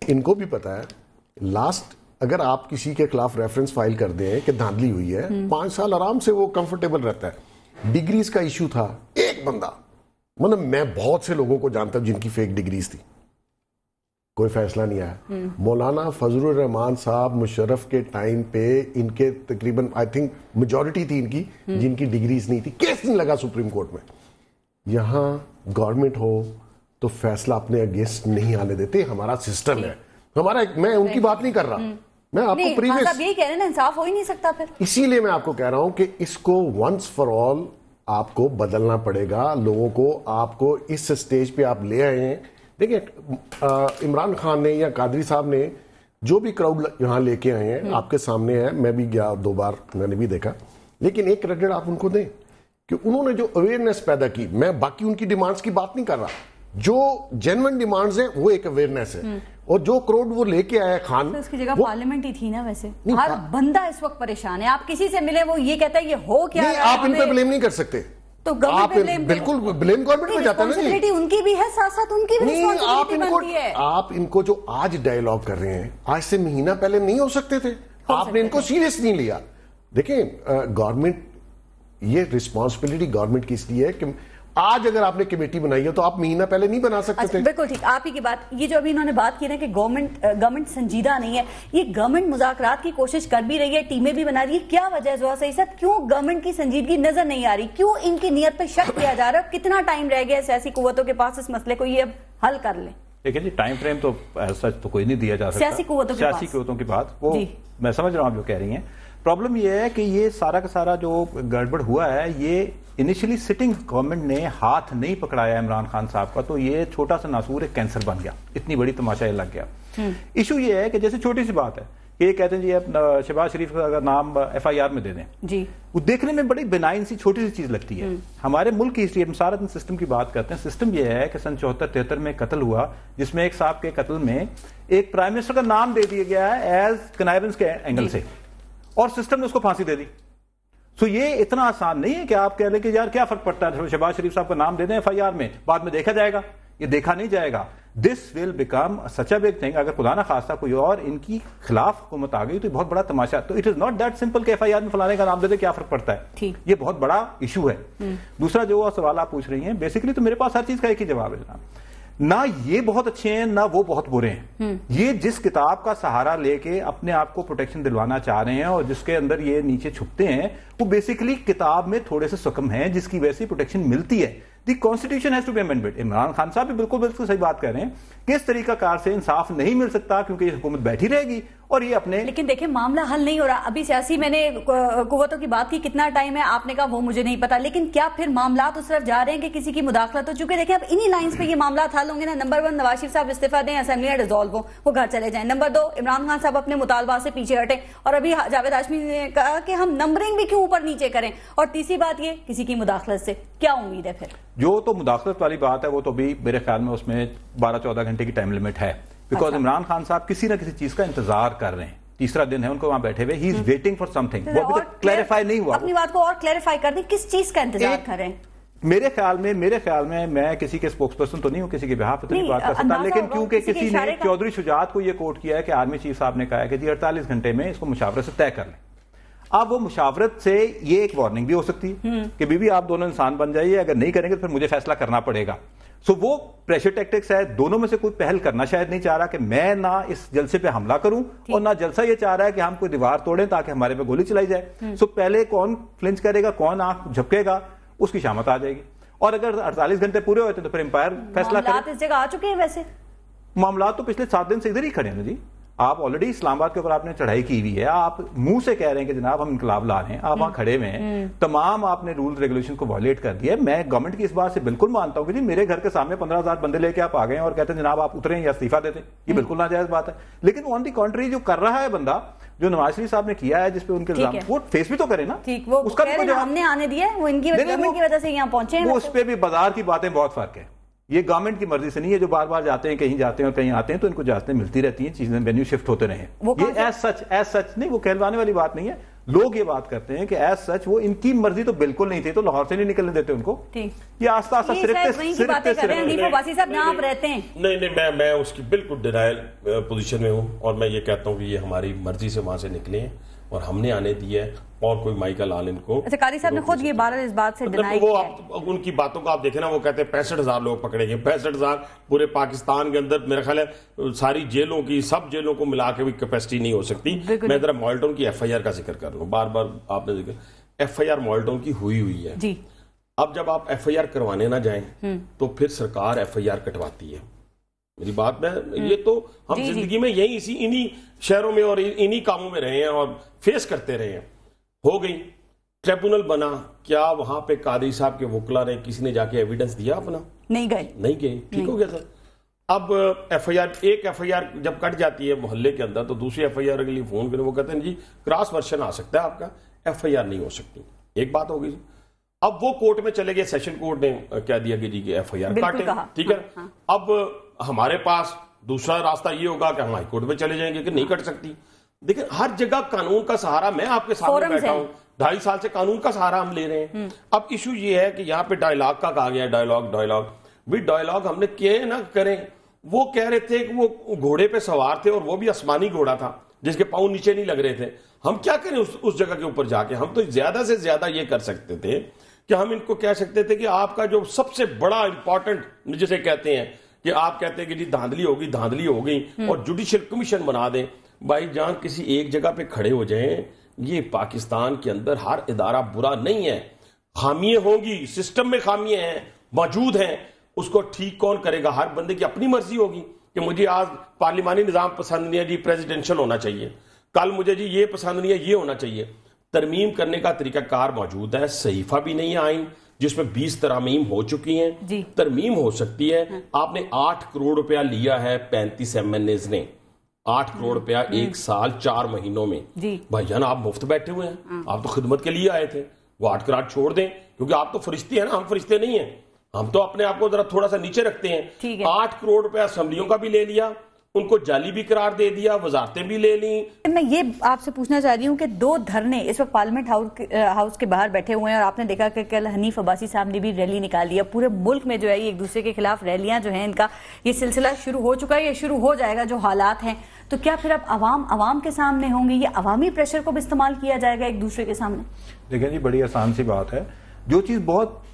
ان کو بھی پتا ہے لاسٹ، اگر آپ کسی کے خلاف ریفرنس فائل کر دیں کہ دھاندلی ہوئی ہے، 5 سال آرام سے وہ کمفرٹیبل رہتا ہے. ڈگریز کا ایشو تھا، ایک بندہ، مطلب میں بہت سے لوگوں کو جانتا ہوں جن کی فیک ڈگریز تھی، کوئی فیصلہ نہیں آیا. مولانا فضل الرحمان صاحب مشرف کے ٹائم پہ ان کے تقریباً آئی تھنک میجورٹی تھی ان کی جن کی ڈگریز نہیں تھی، کیس نہیں لگا سپریم کورٹ میں. یہاں گورنمنٹ ہو تو فیصلہ اپنے اگینسٹ نہیں آنے دیتے، ہمارا سسٹم ہے ہمارا. میں ان کی بات نہیں کر رہا، میں آپ کو پریویس یہی کہہ رہے ہیں نا، انصاف ہو ہی نہیں سکتا پھر. اسی لیے میں آپ کو کہہ رہا ہوں کہ اس کو ونس فار آل آپ کو بدلنا پڑے گا. لوگوں کو آپ کو اس سٹیج پہ آپ لے آئے ہیں. دیکھیں عمران خان نے یا قادری صاحب نے جو بھی کراؤڈ یہاں لے کے آئے ہیں آپ کے سامنے ہے، میں بھی گیا 2 بار، میں نے بھی دیکھا. لیکن ایک کریڈٹ آپ ان کو دیں کہ انہوں نے جو اویئرنیس پیدا کی. میں باقی ان کی ڈیمانڈز کی بات نہیں کر رہا، جو جینوئن ڈیمانڈز ہیں وہ ایک اویئرنیس ہے. اور جو کروڑ وہ لے کے آیا خان، اس کی جگہ پارلیمنٹ ہی تھی نا. ویسے ہر بندہ اس وقت پریشان ہے. آپ کسی سے ملے وہ یہ کہتا ہے یہ ہو کیا، آپ ان پہ بلیم نہیں کر سکتے. تو آپ بالکل بلیم گورنمنٹ میں جاتا ہے نا جی. ان کی بھی ہے, ساتھ ساتھ ان کی بھی رسپانسبلٹی بنتی ہے. آپ ان کو جو آج ڈائیلاگ کر رہے ہیں, آج سے مہینہ پہلے نہیں ہو سکتے تھے. آپ نے ان کو سیریس نہیں لیا. دیکھیں گورنمنٹ, یہ رسپانسبلٹی گورنمنٹ کی اس لیے ہے کہ آج اگر آپ نے کمیٹی بنائی ہے تو آپ مہینہ پہلے نہیں بنا سکتے تھے. بالکل ٹھیک, آپ ہی کی بات. یہ جو ابھی انہوں نے بات کی نا کہ گورنمنٹ سنجیدہ نہیں ہے, یہ گورنمنٹ مذاکرات کی کوشش کر بھی رہی ہے, ٹیمیں بھی بنا رہی ہے. کیا وجہ ہے زوہا سعید صاحب, کیوں گورنمنٹ کی سنجیدگی نظر نہیں آ رہی, کیوں ان کی نیت پہ شک کیا جا رہا ہے, کتنا ٹائم رہ گیا سیاسی قوتوں کے پاس اس مسئلے کو یہ اب حل کر لیں؟ دیکھیں جی, ٹائم فریم تو سچ تو کوئی نہیں دیا جا سکتا سیاسی قوتوں کی بات, وہ میں سمجھ رہا ہوں آپ جو کہہ رہی ہیں. پرابلم یہ ہے کہ یہ سارا کا سارا جو گڑبڑ ہوا ہے, یہ انیشلی سٹنگ گورنمنٹ نے ہاتھ نہیں پکڑایا عمران خان صاحب کا, تو یہ چھوٹا سا ناسور ایک کینسر بن گیا, اتنی بڑی تماشا یہ لگ گیا. ایشو یہ ہے کہ جیسے چھوٹی سی بات ہے کہ یہ کہتے ہیں جی شہباز شریف کا نام FIR میں دے دیں, جی وہ دیکھنے میں بڑی بنائن سی چھوٹی سی چیز لگتی ہے. ہمارے ملک کی ہسٹری, ہم سارا دن سسٹم کی بات کرتے ہیں. سسٹم یہ ہے کہ سن 74-73 میں قتل ہوا, جس میں ایک صاحب کے قتل میں ایک پرائم منسٹر کا نام دے دیا گیا ہے ایز کنائبنس کے اینگل سے, اور سسٹم نے اس کو پھانسی دے دی. سو یہ اتنا آسان نہیں ہے کہ آپ کہہ لیں کہ یار کیا فرق پڑتا ہے, شہباز شریف صاحب کا نام دے دیں FIR میں, بعد میں دیکھا جائے گا. یہ دیکھا نہیں جائے گا. This will become such a big thing. اگر خدا نہ خواستہ کوئی اور ان کی خلاف حکومت آ گئی تو بہت بڑا تماشا. تو it is not that simple کہ FIR میں فلانے کا نام دے دے, کیا فرق پڑتا ہے. یہ بہت بڑا ایشو ہے. دوسرا جو سوال آپ پوچھ رہی ہیں, بیسیکلی تو میرے پاس ہر چیز کا ایک ہی جواب ہے جناب. نہ یہ بہت اچھے ہیں نہ وہ بہت برے ہیں. یہ جس کتاب کا سہارا لے کے اپنے آپ کو پروٹیکشن دلوانا چاہ رہے ہیں اور جس کے اندر یہ نیچے چھپتے ہیں, وہ بیسیکلی کتاب میں تھوڑے سے سکم ہیں جس کی وجہ سے پروٹیکشن ملتی ہے. The constitution has to be amended. Imran Khan صاحب بھی بالکل صحیح بات کر رہے ہیں کہ اس طریقہ کار سے انصاف نہیں مل سکتا, کیونکہ یہ حکومت بیٹھی رہے گی اور یہ اپنے. لیکن دیکھیں معاملہ حل نہیں ہو رہا. ابھی سیاسی میں نے قوتوں کی بات کی, کتنا ٹائم ہے آپ نے کہا وہ مجھے نہیں پتا, لیکن کیا پھر معاملات اس طرف جا رہے ہیں کہ کسی کی مداخلت ہو چکے؟ دیکھیں اب انہی لائنز پہ یہ معاملات حل ہوں گے نا. نمبر 1, نواز شریف صاحب استعفیٰ دیں, اسمبلی ڈیزالو ہو, وہ گھر چلے جائیں. نمبر 2, عمران خان صاحب اپنے مطالبات سے پیچھے ہٹیں, اور ابھی جاوید ہاشمی نے کہا کہ ہم نمبرنگ بھی کیوں اوپر نیچے کریں. اور تیسری بات یہ, کسی کی مداخلت سے کیا امید ہے پھر؟ جو تو مداخلت والی بات ہے وہ تو بھی میرے خیال میں اس میں 12-14 گھنٹے کی ٹائم لمٹ ہے, بیکاز عمران خان صاحب کسی نہ کسی چیز کا انتظار کر رہے ہیں. تیسرا دن ہے ان کو وہاں بیٹھے ہوئے, he is waiting for something. وہ ابھی تک کلیریفائی نہیں ہوا. اپنی بات کو اور کلیریفائی کر دیں, کس چیز کا انتظار کر رہے ہیں؟ میرے خیال میں میں کسی کے سپوکس پرسن تو نہیں ہوں, کسی کے بہاف پہ تو نہیں بات کر سکتا, لیکن کیونکہ کسی نے چودھری شجاعت کو یہ کوٹ کیا ہے کہ آرمی چیف صاحب نے کہا ہے کہ جی 48 گھنٹے میں اس کو مشاورت سے طے کر لیں. اب وہ مشاورت سے یہ ایک وارننگ بھی ہو سکتی ہے کہ بی بی آپ دونوں انسان بن جائیے, اگر نہیں کریں گے تو پھر مجھے فیصلہ کرنا پڑے گا. سو وہ پریشر ٹیکٹکس ہے. دونوں میں سے کوئی پہل کرنا شاید نہیں چاہ رہا کہ میں نہ اس جلسے پہ حملہ کروں, اور نہ جلسہ یہ چاہ رہا ہے کہ ہم کوئی دیوار توڑیں تاکہ ہمارے پہ گولی چلائی جائے. سو پہلے کون فلنچ کرے گا, کون آنکھ جھپکے گا, اس کی شامت آ جائے گی. اور اگر 48 گھنٹے پورے ہوتے تو پھر امپائر فیصلہ کرے. معاملات اس جگہ آ چکے ہیں ویسے, معاملات تو پچھلے 7 دن سے ادھر ہی کھڑے ہیں جی. آپ آلریڈی اسلام آباد کے اوپر آپ نے چڑھائی کی ہوئی ہے, آپ منہ سے کہہ رہے ہیں کہ جناب ہم انقلاب لا رہے ہیں, آپ وہاں کھڑے ہوئے ہیں, تمام آپ نے رول ریگولیشن کو وائلیٹ کر دیا ہے. میں گورنمنٹ کی اس بات سے بالکل مانتا ہوں کہ جی میرے گھر کے سامنے 15,000 بندے لے کے آپ آ گئے ہیں اور کہتے ہیں جناب آپ اتریں یا استعفیٰ دیتے, یہ بالکل ناجائز بات ہے. لیکن آن دی کنٹری جو کر رہا ہے بندہ, جو نواز شریف صاحب نے کیا ہے جس پہ ان کے الزام, وہ فیس بھی تو کرے نا. ٹھیک, وہ ہم نے آنے دیا, وہ ان کی وجہ سے یہاں پہنچے ہیں. وہ اس پہ بھی بازار کی باتیں بہت فرق ہے. یہ گورنمنٹ کی مرضی سے نہیں ہے. جو بار بار جاتے ہیں, کہیں جاتے ہیں اور کہیں آتے ہیں, تو ان کو اجازتیں ملتی رہتی ہیں, چیزیں وینیو شفٹ ہوتے رہے ہیں. یہ ایز سچ نہیں, وہ کہلوانے والی بات نہیں ہے. لوگ یہ بات کرتے ہیں کہ ایز سچ وہ ان کی مرضی تو بالکل نہیں تھی, تو لاہور سے نہیں نکلنے دیتے ان کو. یہ آستہ آستہ نہیں, میں اس کی بالکل ڈینائل پوزیشن میں ہوں, اور میں یہ کہتا ہوں کہ یہ ہماری مرضی سے وہاں سے نکلے ہیں اور ہم نے آنے دیا ہے, اور کوئی مائیکل لال ان کو. اچھا, قاری صاحب نے خود یہ بارہ اس بات سے ڈینائی کیا ہے. ان کی باتوں کو آپ دیکھیں نا, وہ کہتے ہیں 65,000 لوگ پکڑے گئے. 65,000 پورے پاکستان کے اندر میرا خیال ہے ساری جیلوں کی, سب جیلوں کو ملا کے بھی کیپیسٹی نہیں ہو سکتی. میں ذرا مالٹون کی FIR کا ذکر کر رہا ہوں, بار بار آپ نے ذکر FIR مالٹون کی ہوئی ہے جی. اب جب آپ FIR کروانے نہ جائیں تو پھر سرکار FIR کٹواتی ہے. میری بات میں یہ تو ہم زندگی میں یہی انہی شہروں میں اور انہی کاموں میں رہے ہیں اور فیس کرتے رہے ہیں. ہو گئی, ٹریبونل بنا, کیا وہاں پہ قادری صاحب کے وکلا نے کسی نے جا کے ایویڈنس دیا اپنا؟ نہیں گئے. ٹھیک ہو گیا سر. اب ایک FIR جب کٹ جاتی ہے محلے کے اندر, تو دوسری FIR کے لیے فون کریں, وہ کہتے ہیں جی کراس ورژن آ سکتا ہے آپ کا, FIR نہیں ہو سکتی. ایک بات ہوگی. اب وہ کورٹ میں چلے گئے, سیشن کورٹ نے کہہ دیا کہ جی کہ FIR کاٹیں, ٹھیک ہے. اب ہمارے پاس دوسرا راستہ یہ ہوگا کہ ہم ہائی کورٹ میں چلے جائیں گے کہ نہیں کٹ سکتی. دیکھیں ہر جگہ قانون کا سہارا, میں آپ کے سامنے بیٹھا ہوں, 2.5 سال سے قانون کا سہارا ہم لے رہے ہیں. اب ایشو یہ ہے کہ یہاں پہ ڈائلاگ کا کہا گیا, ڈائلاگ بھی ڈائلاگ ہم نے کیے نہ کریں. وہ کہہ رہے تھے کہ وہ گھوڑے پہ سوار تھے اور وہ بھی آسمانی گھوڑا تھا جس کے پاؤں نیچے نہیں لگ رہے تھے. ہم کیا کریں اس جگہ کے اوپر جا کے؟ ہم تو زیادہ سے زیادہ یہ کر سکتے تھے کہ ہم ان کو کہہ سکتے تھے کہ آپ کا جو سب سے بڑا امپورٹنٹ جسے کہتے ہیں کہ آپ کہتے ہیں کہ جی دھاندلی ہو گئی اور جوڈیشل کمیشن بنا دیں. بھائی جان کسی ایک جگہ پہ کھڑے ہو جائیں. یہ پاکستان کے اندر ہر ادارہ برا نہیں ہے, خامیاں ہوں گی, سسٹم میں خامیاں ہیں, موجود ہیں, اس کو ٹھیک کون کرے گا؟ ہر بندے کی اپنی مرضی ہوگی کہ مجھے آج پارلیمانی نظام پسند نہیں ہے جی, پریزیڈنشل ہونا چاہیے, کل مجھے جی یہ پسند نہیں ہے یہ ہونا چاہیے. ترمیم کرنے کا طریقہ کار موجود ہے, صحیفہ بھی نہیں ہے آئین جس میں 20 ترامیم ہو چکی ہیں جی. ترمیم ہو سکتی ہے. آپ نے 8 کروڑ روپیہ لیا ہے 35 MNAs نے, 8 کروڑ روپیہ 1 سال 4 مہینوں میں. بھائی جان آپ مفت بیٹھے ہوئے ہیں, آپ تو خدمت کے لیے آئے تھے. وہ 8 کروڑ چھوڑ دیں کیونکہ آپ تو فرشتے ہیں نا, ہم فرشتے نہیں ہیں. ہم تو اپنے آپ کو ذرا تھوڑا سا نیچے رکھتے ہیں. 8 کروڑ روپیہ اسمبلیوں کا بھی لے لیا, ان کو جعلی بھی قرار دے دیا, وزارتیں بھی لے لیں. میں یہ آپ سے پوچھنا چاہ رہی ہوں کہ 2 دھرنے اس وقت پارلیمنٹ ہاؤس کے باہر بیٹھے ہوئے ہیں, اور آپ نے دیکھا کہ کل حنیف عباسی صاحب نے بھی ریلی نکال دیا. پورے ملک میں جو ہے ایک دوسرے کے خلاف ریلیاں جو ہیں ان کا یہ سلسلہ شروع ہو چکا ہے, یہ شروع ہو جائے گا جو حالات ہیں. تو کیا پھر اب عوام کے سامنے ہوں گے, یہ عوامی پریشر کو بھی استعمال کیا جائے گا ایک دوسرے کے سامنے؟ دیکھیں جی بڑی آسان سی بات ہے, جو چیز بہت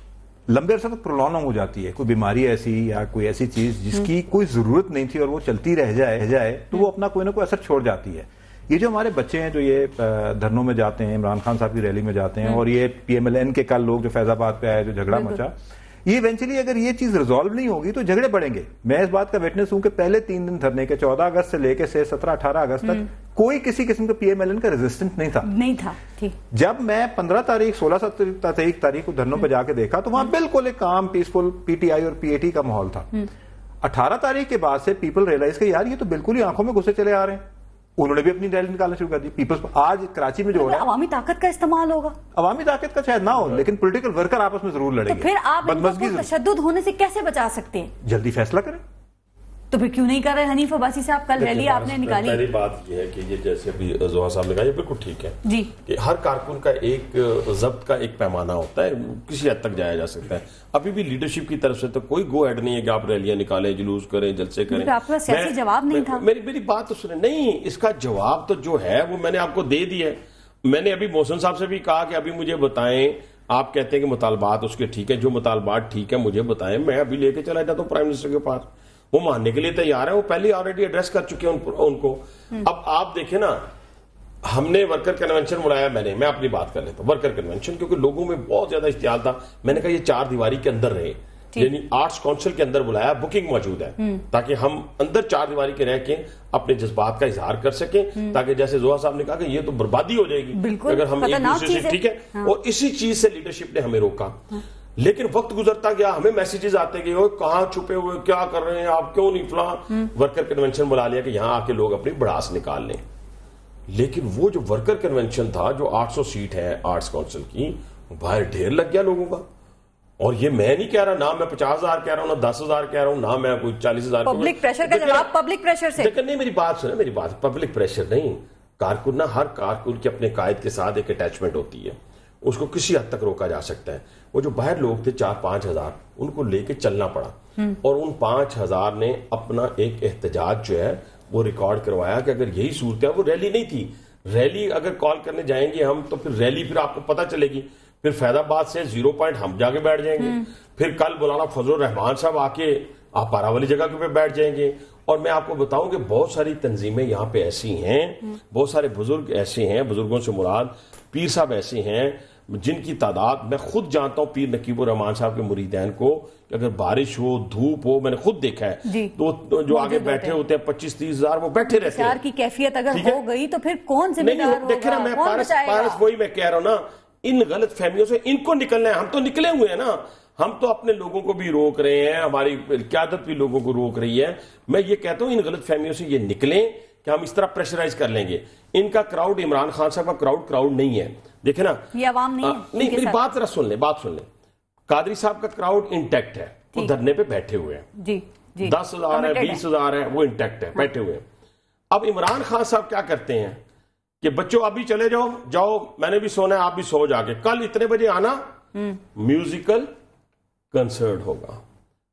لمبے عرصے تک پرولونگ ہو جاتی ہے, کوئی بیماری ایسی یا کوئی ایسی چیز جس کی کوئی ضرورت نہیں تھی اور وہ چلتی رہ جائے تو وہ اپنا کوئی نہ کوئی اثر چھوڑ جاتی ہے. یہ جو ہمارے بچے ہیں جو یہ دھرنوں میں جاتے ہیں, عمران خان صاحب کی ریلی میں جاتے ہیں, اور یہ PMLN کے کل لوگ جو فیض آباد پہ آئے جو جھگڑا مچا, یہ ایونچولی اگر یہ چیز ریزالو نہیں ہوگی تو جھگڑے بڑھیں گے. میں اس بات کا وٹنس ہوں کہ پہلے 3 دن دھرنے کے 14 اگست سے لے کے 17-18 اگست تک کوئی کسی قسم کا PMLN کا ریزسٹنٹ نہیں تھا. جب میں 15 تاریخ 16 تاریخ کو دھرنوں پہ جا کے دیکھا تو وہاں بالکل ایک کام پیسفل PTI اور PAT کا ماحول تھا. 18 تاریخ کے بعد سے پیپل ریئلائز کہ یار یہ تو بالکل ہی آنکھوں میں گھسے چلے آ رہے ہیں. انہوں نے بھی اپنی ریلی نکالنا شروع کر دی. پیپلز آج کراچی میں جو ہو رہا ہے عوامی طاقت کا استعمال ہوگا. عوامی طاقت کا شاید نہ ہو لیکن پولیٹیکل ورکر آپس میں ضرور لڑیں گے. تو پھر آپ ان کو تشدد ہونے سے کیسے بچا سکتے ہیں؟ جلدی فیصلہ کریں. تو پھر کیوں نہیں کر رہے حنیف عباسی صاحب؟ کل ریلی آپ نے نکالی. پہلی بات یہ ہے کہ یہ جیسے ابھی زوہا صاحب نے کہا یہ بالکل ٹھیک ہے جی, کہ ہر کارکن کا ایک ضبط کا ایک پیمانہ ہوتا ہے, کسی حد تک جایا جا سکتا ہے. ابھی بھی لیڈرشپ کی طرف سے تو کوئی گو ہیڈ نہیں ہے کہ آپ ریلیاں نکالیں, جلوس کریں, جلسے کریں. آپ کا سیاسی جواب نہیں تھا. میری بات تو سنیں. نہیں, اس کا جواب تو جو ہے وہ میں نے آپ کو دے دیا ہے. میں نے ابھی محسن صاحب سے بھی کہا کہ ابھی مجھے بتائیں, آپ کہتے ہیں کہ مطالبات اس کے ٹھیک ہے, جو مطالبات ٹھیک ہے مجھے بتائیں, میں ابھی لے کے چلا جاتا ہوں پرائم منسٹر کے پاس. وہ ماننے کے لیے تیار ہیں, وہ پہلے آلریڈی ایڈریس کر چکے ہیں ان کو. اب آپ دیکھیں نا, ہم نے ورکر کنونشن بلایا, میں اپنی بات کر لیتا ہوں. ورکر کنونشن کیونکہ لوگوں میں بہت زیادہ اشتعال تھا, میں نے کہا یہ 4 دیواری کے اندر رہے, یعنی آرٹس کونسل کے اندر بلایا, بکنگ موجود ہے تاکہ ہم اندر 4 دیواری کے رہ کے اپنے جذبات کا اظہار کر سکیں, تاکہ جیسے زوہا صاحب نے کہا کہ یہ تو بربادی ہو جائے گی اگر ہم ایک دوسرے سے, ٹھیک ہے. اور اسی چیز سے لیڈرشپ نے ہمیں روکا. لیکن وقت گزرتا گیا, ہمیں میسیجز آتے گئے, کہاں چھپے ہوئے, کیا کر رہے ہیں آپ, کیوں نہیں فلاں. ورکر کنونشن بلا لیا کہ یہاں آ کے لوگ اپنی بڑاس نکال لیں. لیکن وہ جو ورکر کنونشن تھا جو 800 سیٹ ہے آرٹس کونسل کی, باہر ڈھیر لگ گیا لوگوں کا. اور یہ میں نہیں کہہ رہا, نہ میں 50,000 کہہ رہا ہوں, نہ 10,000 کہہ رہا ہوں, نہ میں کوئی 40,000. پبلک پریشر کا جواب پبلک پریشر سے. لیکن نہیں, میری بات سنیں, میری بات, پبلک پریشر نہیں. کارکن نہ, ہر کارکن کی اپنے قائد کے ساتھ ایک اٹیچمنٹ ہوتی ہے, اس کو کسی حد تک روکا جا سکتا ہے. وہ جو باہر لوگ تھے 4-5 ہزار, ان کو لے کے چلنا پڑا, اور ان 5 ہزار نے اپنا ایک احتجاج جو ہے وہ ریکارڈ کروایا کہ اگر یہی صورت ہے, وہ ریلی نہیں تھی. ریلی اگر کال کرنے جائیں گے ہم تو پھر ریلی پھر آپ کو پتہ چلے گی, پھر فیض آباد سے 0 پوائنٹ ہم جا کے بیٹھ جائیں گے, پھر کل مولانا فضل الرحمان صاحب آ کے آپ پارا والی جگہ پہ بیٹھ جائیں گے. اور میں آپ کو بتاؤں کہ بہت ساری تنظیمیں یہاں پہ ایسی ہیں, بہت سارے بزرگ ایسے ہیں, بزرگوں سے مراد پیر صاحب ایسے ہیں جن کی تعداد میں خود جانتا ہوں, پیر نقیب الرحمان صاحب کے مریدین کو, کہ اگر بارش ہو, دھوپ ہو, میں نے خود دیکھا ہے, تو جو آگے بیٹھے ہوتے ہیں 25-30 ہزار, وہ بیٹھے رہتے ہیں. کی کیفیت اگر ہو گئی تو پھر کون ذمہ دار ہوگا؟ دیکھیں نا, میں پارس وہی میں کہہ رہا ہوں نا, ان غلط فہمیوں سے ان کو نکلنا ہے. ہم تو نکلے ہوئے ہیں نا, ہم تو اپنے لوگوں کو بھی روک رہے ہیں, ہماری قیادت بھی لوگوں کو روک رہی ہے. میں یہ کہتا ہوں ان غلط فہمیوں سے یہ نکلیں کہ ہم اس طرح پریشرائز کر لیں گے. ان کا کراؤڈ, عمران خان صاحب کا کراؤڈ نہیں ہے. دیکھیں نا, یہ عوام نہیں, میری بات ذرا سن لیں. قادری صاحب کا کراؤڈ انٹیکٹ ہے, وہ دھرنے پہ بیٹھے ہوئے ہیں, 10,000 ہے, 20,000 ہے, وہ انٹیکٹ ہے, بیٹھے ہوئے ہیں. اب عمران خان صاحب کیا کرتے ہیں کہ بچوں اب بھی چلے جاؤ میں نے بھی سونا ہے آپ بھی سو جا کے, کل اتنے بجے آنا میوزیکل کنسرٹ ہوگا.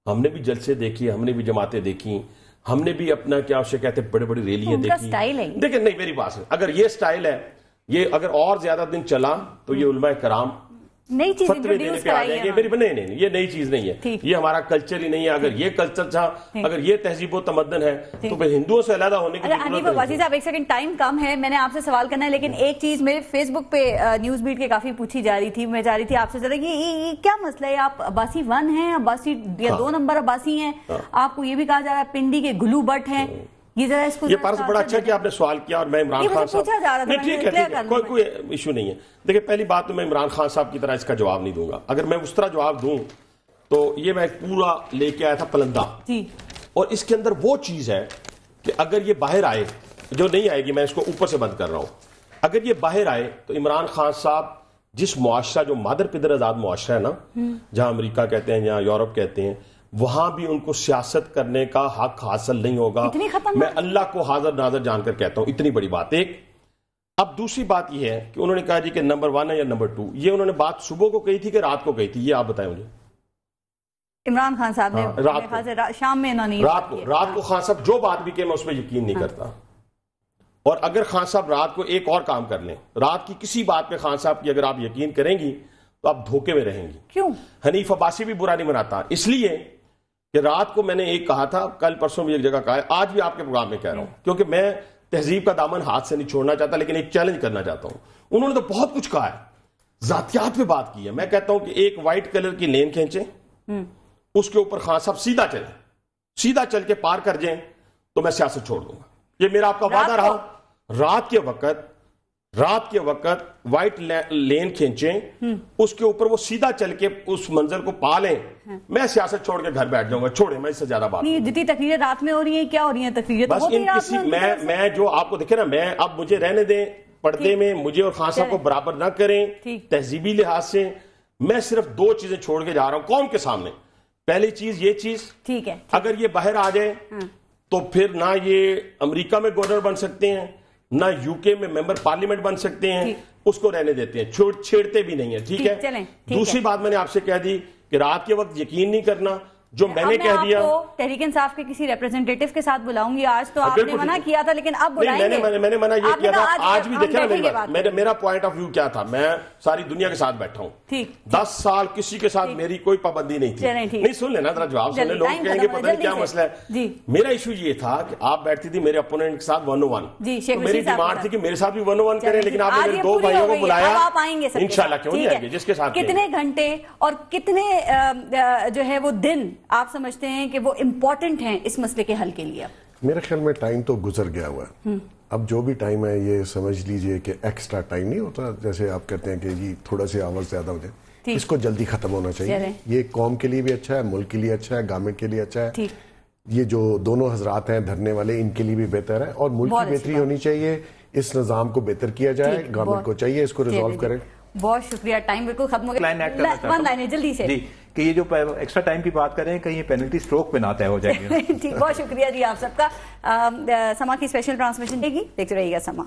ہم نے بھی جلسے دیکھی, ہم نے بھی جماعتیں دیکھی, ہم نے بھی اپنا کیا اسے کہتے بڑے بڑی ریلیاں دیکھی. دیکھیں نہیں میری بات ہے, اگر یہ سٹائل ہے, یہ اگر اور زیادہ دن چلا تو یہ علماء کرام نئی چیز فتوے دینے پہ آ جائیں گے. نہیں یہ نئی چیز نہیں ہے, یہ ہمارا کلچر ہی نہیں ہے. اگر یہ کلچر تھا, اگر یہ تہذیب و تمدن ہے تو پھر ہندوؤں سے علیحدہ ہونے کی حنیف عباسی صاحب ایک سیکنڈ, ٹائم کم ہے, میں نے آپ سے سوال کرنا ہے, لیکن ایک چیز میرے فیس بک پہ نیوز بیٹ کے کافی پوچھی جا رہی تھی, میں چاہ رہی تھی آپ سے ذرا یہ کیا مسئلہ ہے, آپ عباسی 1 ہیں, عباسی یا 2 نمبر عباسی ہیں, آپ کو یہ بھی کہا جا رہا ہے پنڈی کے گلو بٹ ہیں, یہ پارس بڑا اچھا کہ آپ نے سوال کیا, اور میں عمران خان صاحب ٹھیک ہے کوئی ایشو نہیں ہے. دیکھیں پہلی بات تو میں عمران خان صاحب کی طرح اس کا جواب نہیں دوں گا. اگر میں اس طرح جواب دوں تو یہ میں پورا لے کے آیا تھا پلندہ, اور اس کے اندر وہ چیز ہے کہ اگر یہ باہر آئے, جو نہیں آئے گی, میں اس کو اوپر سے بند کر رہا ہوں, اگر یہ باہر آئے تو عمران خان صاحب جس معاشرہ, جو مادر پدر آزاد معاشرہ ہے نا, جہاں امریکہ کہتے ہیں, جہاں یورپ کہتے ہیں, وہاں بھی ان کو سیاست کرنے کا حق حاصل نہیں ہوگا. میں اللہ کو حاضر ناظر جان کر کہتا ہوں, اتنی بڑی بات ایک. اب دوسری بات یہ ہے کہ انہوں نے کہا جی کہ نمبر 1 ہے یا نمبر 2, یہ انہوں نے بات صبح کو کہی تھی کہ رات کو کہی تھی, یہ آپ بتائیں مجھے. عمران خان صاحب نے شام میں رات کو خان صاحب جو بات بھی کہ میں اس پہ یقین نہیں کرتا. اور اگر خان صاحب رات کو ایک اور کام کر لیں, رات کی کسی بات پہ خان صاحب کی اگر آپ یقین کریں گی تو آپ دھوکے میں رہیں گی. کیوں؟ حنیف عباسی بھی برا نہیں مناتا, اس لیے کہ رات کو میں نے ایک کہا تھا, کل پرسوں بھی ایک جگہ کہا ہے, آج بھی آپ کے پروگرام میں کہہ رہا ہوں, کیونکہ میں تہذیب کا دامن ہاتھ سے نہیں چھوڑنا چاہتا, لیکن ایک چیلنج کرنا چاہتا ہوں. انہوں نے تو بہت کچھ کہا ہے, ذاتیات پہ بات کی ہے. میں کہتا ہوں کہ ایک وائٹ کلر کی لین کھینچیں, اس کے اوپر خان صاحب سیدھا چلیں, سیدھا چل کے پار کر جائیں تو میں سیاست چھوڑ دوں گا. یہ میرا آپ کا وعدہ رہا. رات کے وقت وائٹ لین کھینچیں, اس کے اوپر وہ سیدھا چل کے اس منظر کو پا لیں, میں سیاست چھوڑ کے گھر بیٹھ جاؤں گا. چھوڑیں, میں اس سے زیادہ بات نہیں. جتنی تقریریں رات میں ہو رہی ہیں, کیا ہو رہی ہیں تقریریں, بس ان کسی میں جو آپ کو دیکھیں نا, میں اب مجھے رہنے دیں پردے میں, مجھے اور خان صاحب کو برابر نہ کریں تہذیبی لحاظ سے. میں صرف 2 چیزیں چھوڑ کے جا رہا ہوں قوم کے سامنے. پہلی چیز یہ چیز, ٹھیک ہے, اگر یہ باہر آ جائے تو پھر نہ یہ امریکہ میں گورنر بن سکتے ہیں, نہ یو کے میں ممبر پارلیمنٹ بن سکتے ہیں. اس کو رہنے دیتے ہیں, چھیڑتے بھی نہیں ہیں. ٹھیک ہے. دوسری بات میں نے آپ سے کہہ دی کہ رات کے وقت یقین نہیں کرنا, جو میں نے کہہ دیا. تحریک انصاف کے کسی ریپرزنٹیٹو کے ساتھ بلاؤں گی, آج تو آپ نے منع کیا تھا, لیکن اب بلائیں گے. میں نے منع یہ کیا تھا, آج بھی دیکھیں میرا پوائنٹ آف ویو کیا تھا. میں ساری دنیا کے ساتھ بیٹھا ہوں, 10 سال کسی کے ساتھ میری کوئی پابندی نہیں تھی. نہیں سن لینا ذرا جواب سن لیں, لوگ کہیں گے پتہ نہیں کیا مسئلہ ہے. میرا ایشو یہ تھا کہ آپ بیٹھتی تھی میرے اپوننٹ کے ساتھ 101, میری ڈیمانڈ تھی کہ میرے ساتھ بھی 101 کریں, لیکن آپ نے 2 بھائیوں کو بلایا. انشاءاللہ کیوں نہیں آئیں گے, جس کے ساتھ. کتنے گھنٹے اور کتنے جو ہے وہ دن آپ سمجھتے ہیں کہ وہ امپورٹنٹ ہیں اس مسئلے کے حل کے لیے؟ میرے خیال میں ٹائم تو گزر گیا ہوا ہے. اب جو بھی ٹائم ہے یہ سمجھ لیجئے کہ ایکسٹرا ٹائم نہیں ہوتا, جیسے آپ کہتے ہیں کہ جی تھوڑا سے آورز زیادہ ہو جائے, اس کو جلدی ختم ہونا چاہیے. یہ قوم کے لیے بھی اچھا ہے, ملک کے لیے اچھا ہے, گورنمنٹ کے لیے اچھا ہے. یہ جو دونوں حضرات ہیں دھرنے والے, ان کے لیے بھی بہتر ہے, اور ملک کی بہتری ہونی چاہیے. اس نظام کو بہتر کیا جائے, گورنمنٹ کو چاہیے اس کو ریزالو کرے. بہت شکریہ, ٹائم بالکل ختم ہو گیا. 1 لائن جلدی سے کہ یہ جو ایکسٹرا ٹائم کی بات کریں کہیں یہ پینلٹی سٹروک پہ نہ طے ہو جائے گی. ٹھیک, بہت شکریہ جی آپ سب کا. سما کی اسپیشل ٹرانسمیشن دے گی, دیکھتے رہیے گا سما.